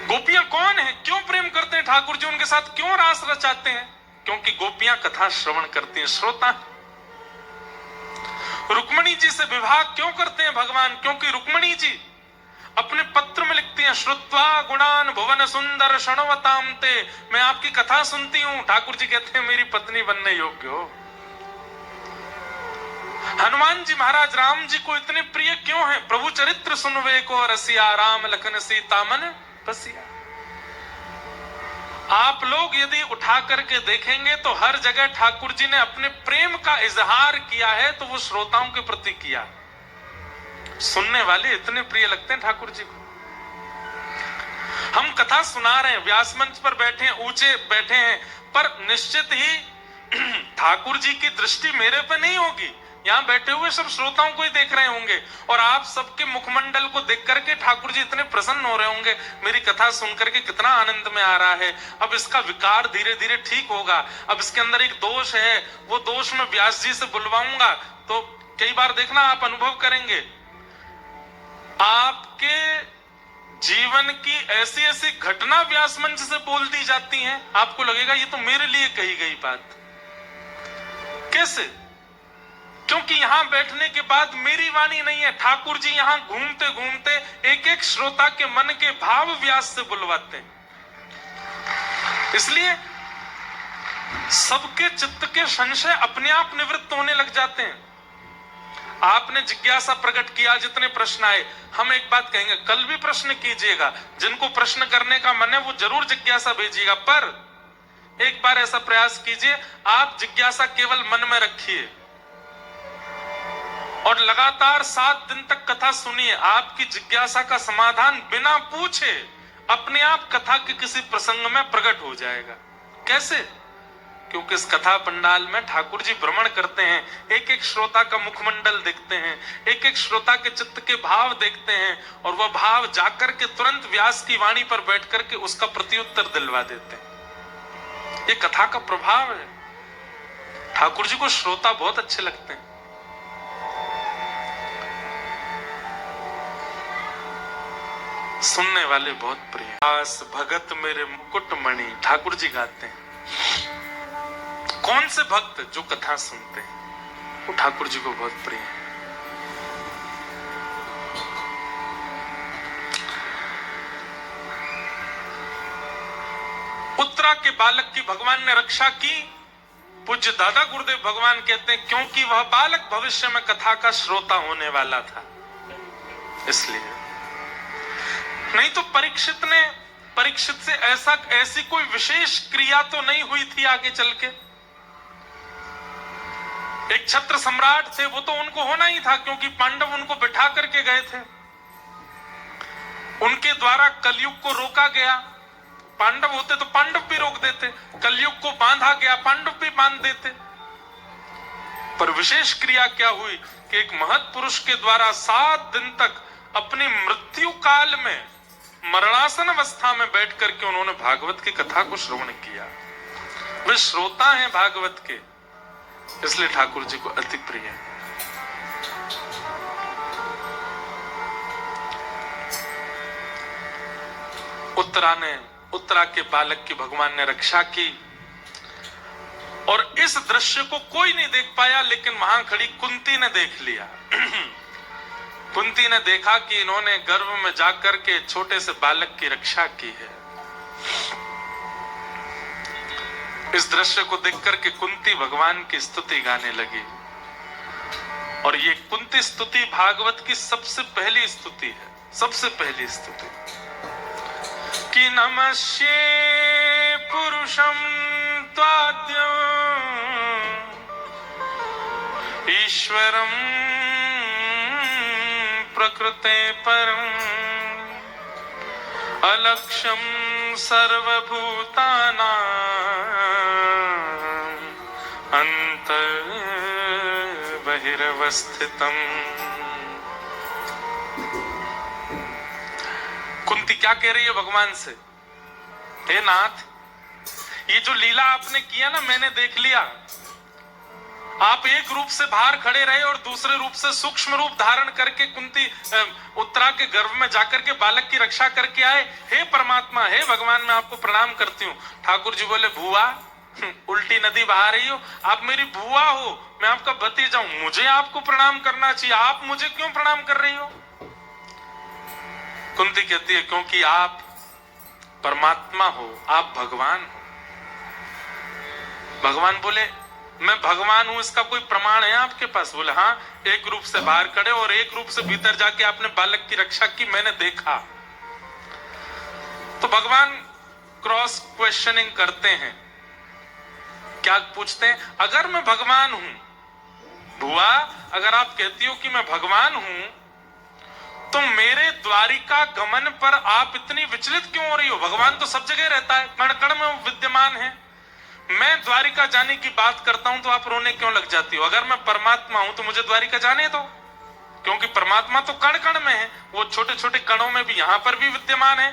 गोपियां कौन है, क्यों प्रेम करते हैं ठाकुर जी उनके साथ, क्यों रास रचाते हैं? क्योंकि गोपियां कथा श्रवण करती हैं, श्रोता। रुक्मणी जी से विवाह क्यों करते हैं भगवान? क्योंकि रुक्मणी जी अपने पत्र में लिखती हैं, श्रुत्वा गुणान भुवन सुंदर शणवताम ते, मैं आपकी कथा सुनती हूं। ठाकुर जी कहते हैं मेरी पत्नी बनने योग्य हो। हनुमान जी महाराज राम जी को इतने प्रिय क्यों हैं? प्रभु चरित्र सुनवे को रसिया, राम लखन सीता मन बसिया। आप लोग यदि उठा करके देखेंगे तो हर जगह ठाकुर जी ने अपने प्रेम का इजहार किया है, तो वो श्रोताओं के प्रति किया। सुनने वाले इतने प्रिय लगते हैं ठाकुर जी को। हम कथा सुना रहे हैं, व्यास मंच पर बैठे हैं, ऊंचे बैठे हैं, पर निश्चित ही ठाकुर जी की दृष्टि मेरे पे नहीं होगी। यहाँ बैठे हुए सब श्रोताओं को ही देख रहे होंगे, और आप सबके मुखमंडल को देख करके ठाकुर जी इतने प्रसन्न हो रहे होंगे, मेरी कथा सुन करके कितना आनंद में आ रहा है। अब इसका विकार धीरे धीरे ठीक होगा। अब इसके अंदर एक दोष है, वो दोष मैं व्यास जी से बुलवाऊंगा। तो कई बार देखना आप अनुभव करेंगे, आपके जीवन की ऐसी ऐसी घटना व्यास मंच से बोल दी जाती हैं, आपको लगेगा ये तो मेरे लिए कही गई बात। कैसे? क्योंकि यहां बैठने के बाद मेरी वाणी नहीं है, ठाकुर जी यहां घूमते घूमते एक एक श्रोता के मन के भाव व्यास से बुलवाते हैं। इसलिए सबके चित्त के संशय अपने आप निवृत्त होने लग जाते हैं। आपने जिज्ञासा प्रकट किया, जितने प्रश्न आए, हम एक बात कहेंगे, कल भी प्रश्न कीजिएगा, जिनको प्रश्न करने का मन है वो जरूर जिज्ञासा भेजिएगा, पर एक बार ऐसा प्रयास कीजिए, आप जिज्ञासा केवल मन में रखिए और लगातार 7 दिन तक कथा सुनिए। आपकी जिज्ञासा का समाधान बिना पूछे अपने आप कथा के किसी प्रसंग में प्रकट हो जाएगा। कैसे? क्योंकि इस कथा पंडाल में ठाकुर जी भ्रमण करते हैं, एक एक श्रोता का मुखमंडल देखते हैं, एक एक श्रोता के चित्त के भाव देखते हैं, और वह भाव जाकर के तुरंत व्यास की वाणी पर बैठ करके उसका प्रत्युत्तर दिलवा देते हैं। ये कथा का प्रभाव है। ठाकुर जी को श्रोता बहुत अच्छे लगते हैं। सुनने वाले बहुत प्रिय। दास भगत मेरे मुकुट मणि, ठाकुर जी गाते हैं। कौन से भक्त जो कथा सुनते हैं वो ठाकुर जी को बहुत प्रिय है। उत्तरा के बालक की भगवान ने रक्षा की। पूज्य दादा गुरुदेव भगवान कहते हैं क्योंकि वह बालक भविष्य में कथा का श्रोता होने वाला था, इसलिए। नहीं तो परीक्षित से ऐसी कोई विशेष क्रिया तो नहीं हुई थी आगे चल के। एक छत्र सम्राट थे, वो तो उनको होना ही था क्योंकि पांडव उनको बिठा करके गए थे। उनके द्वारा कलयुग को रोका गया। पांडव होते तो पांडव भी रोक देते, कलयुग को बांधा गया, पांडव भी बांध देते। पर विशेष क्रिया क्या हुई कि एक महत् पुरुष के द्वारा 7 दिन तक अपनी मृत्यु काल में मरणासन अवस्था में बैठ करके उन्होंने भागवत की कथा को श्रवण किया। वे श्रोता हैं भागवत के, इसलिए ठाकुर जी को अति प्रिय है। उत्तरा के बालक की भगवान ने रक्षा की, और इस दृश्य को कोई नहीं देख पाया, लेकिन वहां खड़ी कुंती ने देख लिया। कुंती ने देखा कि इन्होंने गर्भ में जाकर के छोटे से बालक की रक्षा की है। इस दृश्य को देखकर के कुंती भगवान की स्तुति गाने लगी, और ये कुंती स्तुति भागवत की सबसे पहली स्तुति है, सबसे पहली स्तुति कि नमस्ये पुरुषं त्वाद्यं ईश्वरं प्रकृते परं अलक्ष्यं सर्वभूतानां अंतर्बहिरवस्थितम्। कुंती क्या कह रही है भगवान से? हे नाथ, ये जो लीला आपने किया ना, मैंने देख लिया। आप एक रूप से बाहर खड़े रहे और दूसरे रूप से सूक्ष्म रूप धारण करके कुंती उत्तरा के गर्भ में जाकर के बालक की रक्षा करके आए। हे परमात्मा, हे भगवान, मैं आपको प्रणाम करती हूँ। ठाकुर जी बोले, बुआ, उल्टी नदी बहा रही हो, आप मेरी बुआ हो, मैं आपका भतीजा हूं, मुझे आपको प्रणाम करना चाहिए, आप मुझे क्यों प्रणाम कर रही हो? कुंती कहती है, क्योंकि आप परमात्मा हो, आप भगवान हो। भगवान बोले, मैं भगवान हूं, इसका कोई प्रमाण है आपके पास? बोले, हाँ, एक रूप से बाहर खड़े और एक रूप से भीतर जाके आपने बालक की रक्षा की, मैंने देखा। तो भगवान क्रॉस क्वेश्चनिंग करते हैं। क्या पूछते हैं? अगर मैं भगवान हूं, बुआ, अगर आप कहती हो कि मैं भगवान हूं, तो मेरे द्वारिका गमन पर आप इतनी विचलित क्यों हो रही हो? भगवान तो सब जगह रहता है, कण कण में विद्यमान है। मैं द्वारिका जाने की बात करता हूं तो आप रोने क्यों लग जाती हो? अगर मैं परमात्मा हूं तो मुझे द्वारिका जाने दो, क्योंकि परमात्मा तो कण कण में है, वो छोटे छोटे कणों में भी, यहां पर भी विद्यमान है।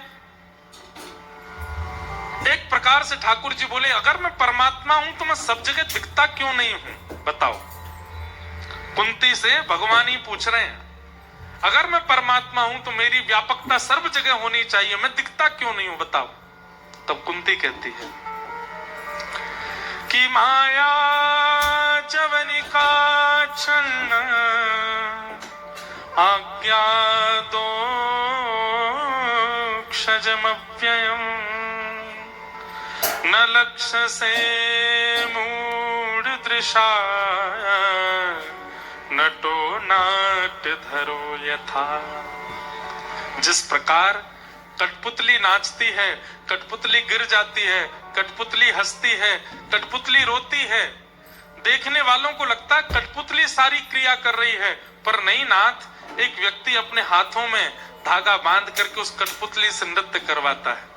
एक प्रकार से ठाकुर जी बोले, अगर मैं परमात्मा हूं तो मैं सब जगह दिखता क्यों नहीं हूं? बताओ। कुंती से भगवान ही पूछ रहे हैं, अगर मैं परमात्मा हूं तो मेरी व्यापकता सर्व जगह होनी चाहिए, मैं दिखता क्यों नहीं हूं? बताओ। तब कुंती कहती है कि माया जवनिका छन्न आज्ञादोक्षजमव्ययम् न लक्ष्य से मूढ़ दृशा नटो नाट्य धरो यथा। जिस प्रकार कठपुतली नाचती है, कठपुतली गिर जाती है, कठपुतली हंसती है, कठपुतली रोती है, देखने वालों को लगता है कठपुतली सारी क्रिया कर रही है, पर नहीं नाथ, एक व्यक्ति अपने हाथों में धागा बांध करके उस कठपुतली से नृत्य करवाता है।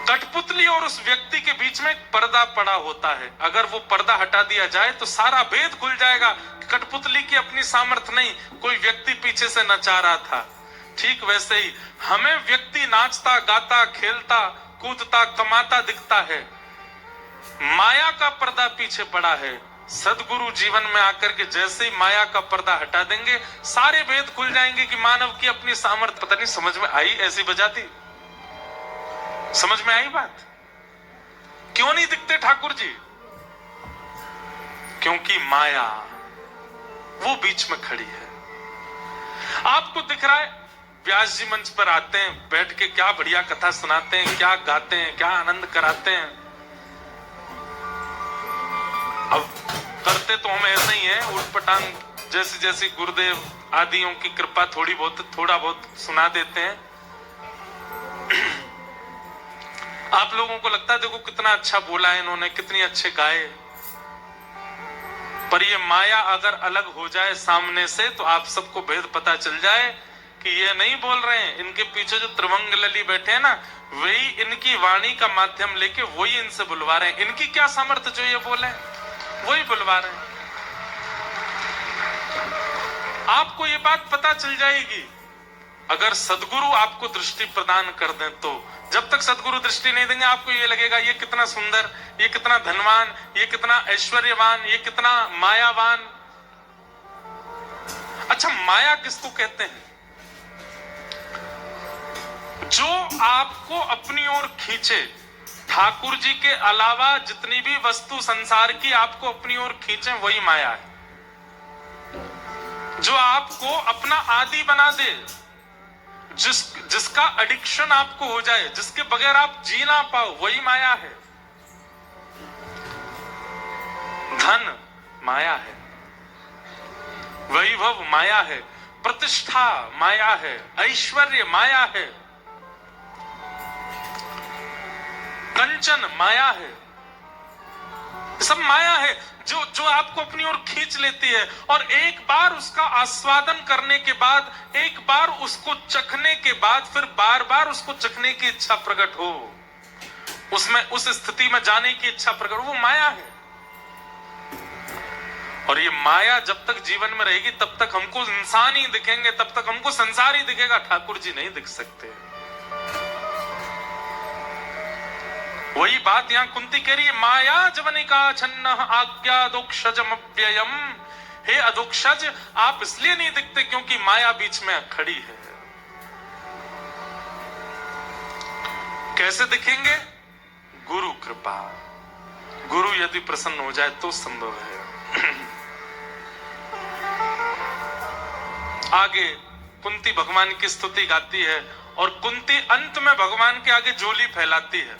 कठपुतली और उस व्यक्ति के बीच में एक पर्दा पड़ा होता है, अगर वो पर्दा हटा दिया जाए तो सारा भेद खुल जाएगा। कठपुतली की अपनी सामर्थ्य नहीं, कोई व्यक्ति पीछे से नचा रहा था। ठीक वैसे ही हमें व्यक्ति नाचता, गाता, खेलता, कूदता, कमाता दिखता है, माया का पर्दा पीछे पड़ा है। सदगुरु जीवन में आकर के जैसे ही माया का पर्दा हटा देंगे, सारे भेद खुल जाएंगे कि मानव की अपनी सामर्थ्य। पता नहीं समझ में आई? ऐसी बजाती समझ में आई बात? क्यों नहीं दिखते ठाकुर जी? क्योंकि माया वो बीच में खड़ी है। आपको दिख रहा है, व्यास जी मंच पर आते हैं, बैठ के क्या बढ़िया कथा सुनाते हैं, क्या गाते हैं, क्या आनंद कराते हैं। अब करते तो हम ऐसे ही हैं, उठपटांग, जैसी जैसी गुरुदेव आदियों की कृपा थोड़ा बहुत सुना देते हैं। आप लोगों को लगता है देखो कितना अच्छा बोला है इन्होंने, कितनी अच्छे गाए, पर ये माया अगर अलग हो जाए सामने से तो आप सबको भेद पता चल जाए कि ये नहीं बोल रहे हैं, इनके पीछे जो त्रिभंग लली बैठे हैं ना, वही इनकी वाणी का माध्यम लेके वही इनसे बुलवा रहे हैं। इनकी क्या सामर्थ्य जो ये बोले, वही बुलवा रहे हैं। आपको ये बात पता चल जाएगी अगर सदगुरु आपको दृष्टि प्रदान कर दें तो। जब तक सदगुरु दृष्टि नहीं देंगे आपको ये लगेगा ये कितना सुंदर, ये कितना धनवान, ये कितना ऐश्वर्यवान, ये कितना मायावान। अच्छा, माया किसको कहते हैं? जो आपको अपनी ओर खींचे। ठाकुर जी के अलावा जितनी भी वस्तु संसार की आपको अपनी ओर खींचे वही माया है। जो आपको अपना आदि बना दे, जिसका एडिक्शन आपको हो जाए, जिसके बगैर आप जी ना पाओ, वही माया है। धन माया है, वैभव माया है, प्रतिष्ठा माया है, ऐश्वर्य माया है, कंचन माया है, सब माया है। जो आपको अपनी ओर खींच लेती है, और एक बार उसका आस्वादन करने के बाद, एक बार उसको चखने के बाद फिर बार बार उसको चखने की इच्छा प्रकट हो, उसमें उस स्थिति में जाने की इच्छा प्रकट हो, वो माया है। और ये माया जब तक जीवन में रहेगी तब तक हमको इंसान ही दिखेंगे, तब तक हमको संसार ही दिखेगा, ठाकुर जी नहीं दिख सकते। वही बात यहां कुंती कह रही है, माया जवनिका छन्न आज्ञा दोक्षजम अव्ययम। हे अधोक्षज, आप इसलिए नहीं दिखते क्योंकि माया बीच में खड़ी है। कैसे दिखेंगे? गुरु कृपा, गुरु यदि प्रसन्न हो जाए तो संभव है। आगे कुंती भगवान की स्तुति गाती है, और कुंती अंत में भगवान के आगे झोली फैलाती है,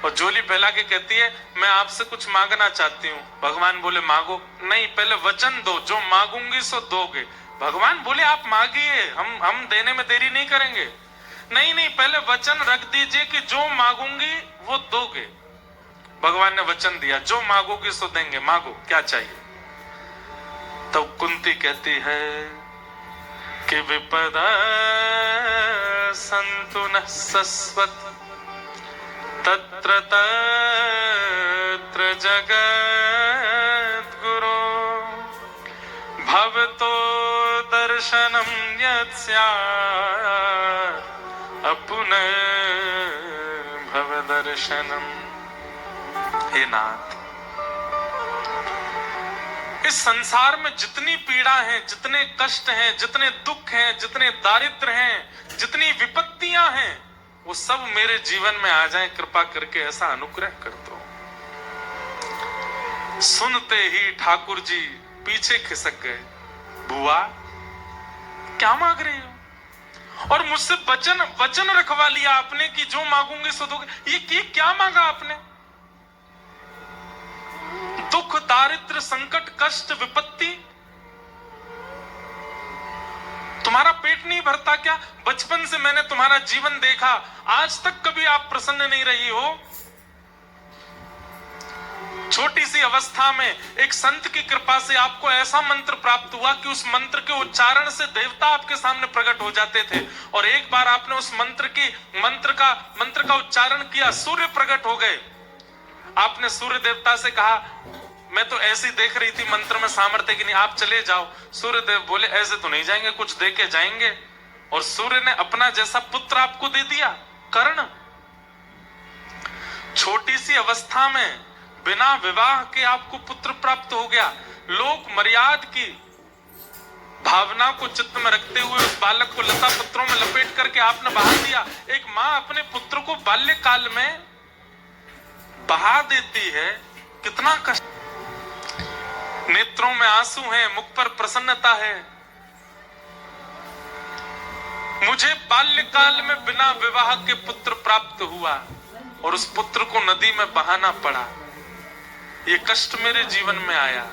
और झोली फैला के कहती है, मैं आपसे कुछ मांगना चाहती हूँ। भगवान बोले मांगो। नहीं, पहले वचन दो, जो मांगूंगी सो दोगे। भगवान बोले आप मांगिए, हम देने में देरी नहीं करेंगे। नहीं नहीं, पहले वचन रख दीजिए कि जो मांगूंगी वो दोगे। भगवान ने वचन दिया, जो मांगोगी सो देंगे, मांगो क्या चाहिए। तो कुंती कहती है कि विपदा संतु न सस्वत तत्र तत्र जगत गुरु भवतो दर्शनम यत् स्यात् अपुनः भव दर्शनम। हे नाथ, इस संसार में जितनी पीड़ा है, जितने कष्ट हैं, जितने दुख हैं, जितने दारिद्र्य हैं, जितनी विपत्तियां हैं, वो सब मेरे जीवन में आ जाएं, कृपा करके ऐसा अनुग्रह कर दो। सुनते ही ठाकुर जी पीछे खिसक गए। बुआ क्या मांग रही हो? और मुझसे वचन रखवा लिया आपने कि जो मांगूंगी सो दोगे। ये क्या मांगा आपने? दुख, दारिद्र्य, संकट, कष्ट, विपत्ति, तुम्हारा पेट नहीं भरता क्या? बचपन से मैंने तुम्हारा जीवन देखा, आज तक कभी आप प्रसन्न नहीं रही हो। छोटी सी अवस्था में एक संत की कृपा से आपको ऐसा मंत्र प्राप्त हुआ कि उस मंत्र के उच्चारण से देवता आपके सामने प्रकट हो जाते थे, और एक बार आपने उस मंत्र का उच्चारण किया, सूर्य प्रकट हो गए। आपने सूर्य देवता से कहा, मैं तो ऐसी देख रही थी मंत्र में सामर्थ्य कि नहीं, आप चले जाओ। सूर्य देव बोले ऐसे तो नहीं जाएंगे, कुछ दे के जाएंगे। और सूर्य ने अपना जैसा पुत्र आपको दे दिया, कर्ण। छोटी सी अवस्था में बिना विवाह के आपको पुत्र प्राप्त हो गया। लोक मर्याद की भावना को चित्त में रखते हुए उस बालक को लता पत्रों में लपेट करके आपने बहा दिया। एक माँ अपने पुत्र को बाल्यकाल में बहा देती है, कितना कष्ट। नेत्रों में आंसू हैं, मुख पर प्रसन्नता है। मुझे बाल्यकाल में बिना विवाह के पुत्र प्राप्त हुआ और उस पुत्र को नदी में बहाना पड़ा। ये कष्ट मेरे जीवन में आया।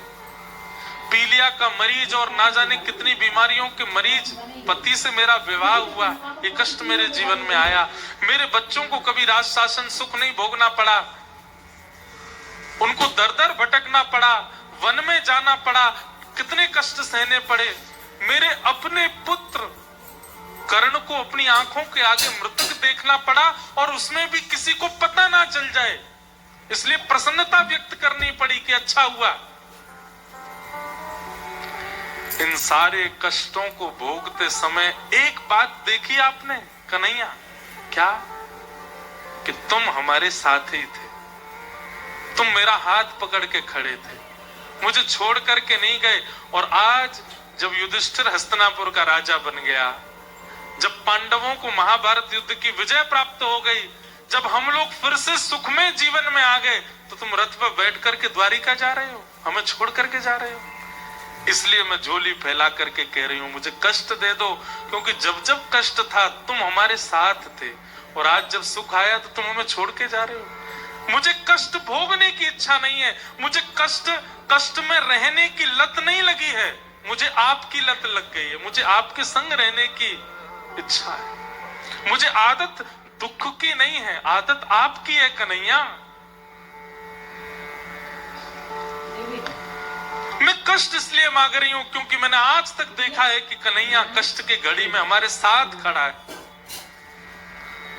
पीलिया का मरीज और ना जाने कितनी बीमारियों के मरीज पति से मेरा विवाह हुआ, ये कष्ट मेरे जीवन में आया। मेरे बच्चों को कभी राज शासन सुख नहीं भोगना पड़ा, उनको दर दर भटकना पड़ा, वन में जाना पड़ा, कितने कष्ट सहने पड़े। मेरे अपने पुत्र कर्ण को अपनी आंखों के आगे मृतक देखना पड़ा, और उसमें भी किसी को पता ना चल जाए, इसलिए प्रसन्नता व्यक्त करनी पड़ी कि अच्छा हुआ। इन सारे कष्टों को भोगते समय एक बात देखी आपने कन्हैया, क्या? कि तुम हमारे साथ ही थे, तुम मेरा हाथ पकड़ के खड़े थे, मुझे छोड़ करके नहीं गए। और आज जब युधिष्ठिर हस्तिनापुर का राजा बन गया, जब पांडवों को महाभारत युद्ध की विजय प्राप्त हो गई, जब हम लोग फिर से सुखमय जीवन में आ गए, तो तुम रथ पर बैठ करके द्वारिका जा रहे हो, हमें छोड़ करके जा रहे हो। इसलिए मैं झोली फैला करके कह रही हूं, मुझे कष्ट दे दो, क्योंकि जब जब कष्ट था तुम हमारे साथ थे, और आज जब सुख आया तो तुम हमें छोड़ के जा रहे हो। मुझे कष्ट भोगने की इच्छा नहीं है, मुझे कष्ट में रहने की लत नहीं लगी है, मुझे आपकी लत लग गई है, मुझे आपके संग रहने की इच्छा है। मुझे आदत दुख की नहीं है, आदत आपकी है कन्हैया। कष्ट इसलिए मांग रही हूं क्योंकि मैंने आज तक देखा है कि कन्हैया कष्ट के घड़ी में हमारे साथ खड़ा है।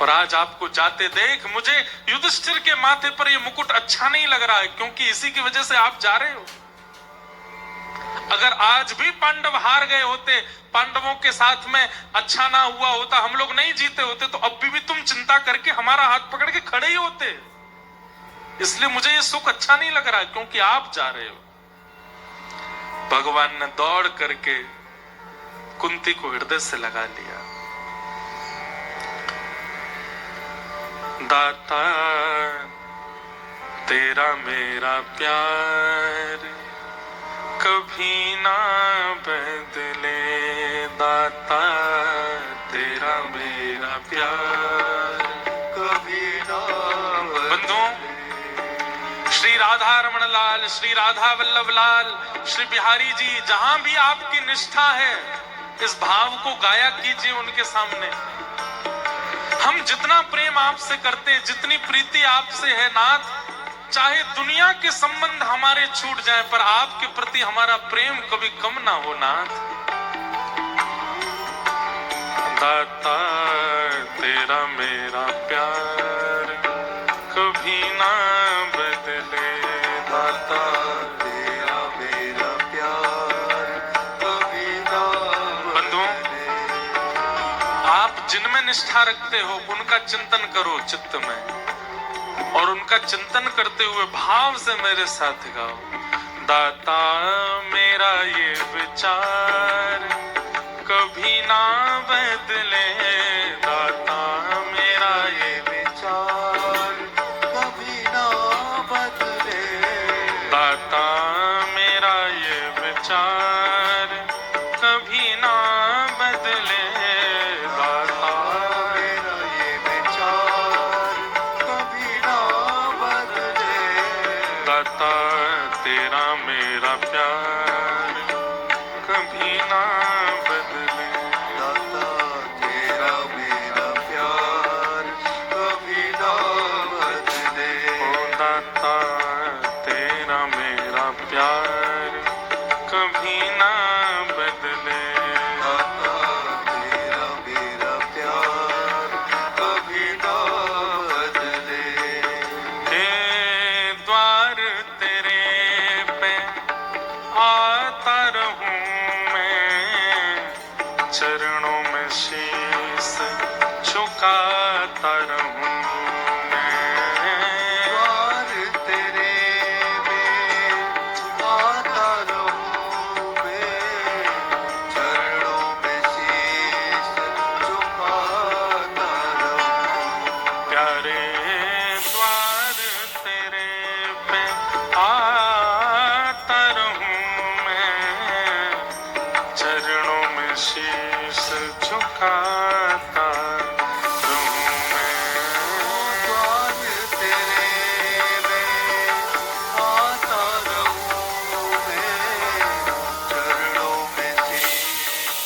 और आज आपको जाते देख मुझे युधिष्ठिर के माथे पर यह मुकुट अच्छा नहीं लग रहा है, क्योंकि इसी की वजह से आप जा रहे हो। अगर आज भी पांडव हार गए होते, पांडवों के साथ में अच्छा ना हुआ होता, हम लोग नहीं जीते होते, तो अब भी तुम चिंता करके हमारा हाथ पकड़ के खड़े ही होते। इसलिए मुझे ये सुख अच्छा नहीं लग रहा है, क्योंकि आप जा रहे हो। भगवान ने दौड़ करके कुंती को हृदय से लगा लिया। दाता तेरा मेरा प्यार कभी ना बदले, दाता तेरा मेरा प्यार कभी ना बंधु। श्री राधा रमण लाल, श्री राधा वल्लभ लाल, श्री बिहारी जी, जहां भी आपकी निष्ठा है, इस भाव को गाया कीजिए उनके सामने। हम जितना प्रेम आपसे करते हैं, जितनी प्रीति आपसे है नाथ, चाहे दुनिया के संबंध हमारे छूट जाएं, पर आपके प्रति हमारा प्रेम कभी कम ना हो नाथ। दाता तेरा मेरा प्यार कभी ना बदले, दाता तेरा मेरा प्यार कभी ना बदले। आप जिनमें निष्ठा रखते हो उनका चिंतन करो चित्त में, और उनका चिंतन करते हुए भाव से मेरे साथ गाओ। दाता मेरा ये विचार कभी ना बदले, दाता मेरा ये विचार कभी ना बदले, दाता मेरा ये विचार कभी ना बदले, दाता मेरा ये विचार कभी ना बदले, दाता तेरा मेरा प्यार कभी ना बदले, दाता तेरा मेरा प्यार कभी ना बदले, ओ दाता तेरा मेरा प्यार कभी ना बदले, दाता तेरा मेरा प्यार कभी ना बदले। हे द्वार तेरे पे आता रहूं मैं, चरणों में शीश झुकाता रहूं मैं। द्वार तेरे में आता रहूं मैं, चरणों में शीश झुकाता रहूं। प्यारे द्वार तेरे पे आता रहूं मैं, चरणों में शीश झुकाता रहूं मैं। द्वार तेरे में आता रहूं मैं, चरणों में शीश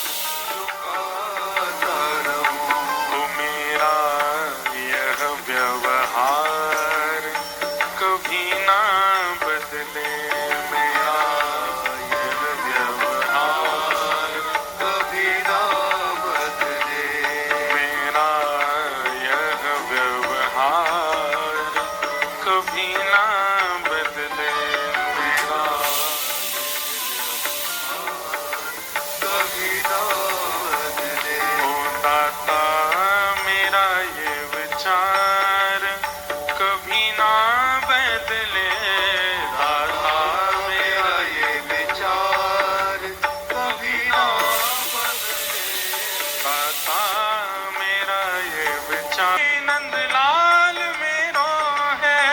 झुकाता रहूं। तो मेरा यह व्यवहार कभी ना बदले, मेरा यह व्यवहार कभी ना बदले, मेरा यह व्यवहार कभी ना बदले, मेरा कभी ना बदले, ओ दाता मेरा ये विचार कभी ना बदले, दाता मेरा ये विचार कभी ना बदले, दाता मेरा ये विचार। नंदलाल मेरो है,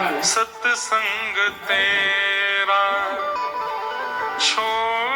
सत्संग तेरा छोड़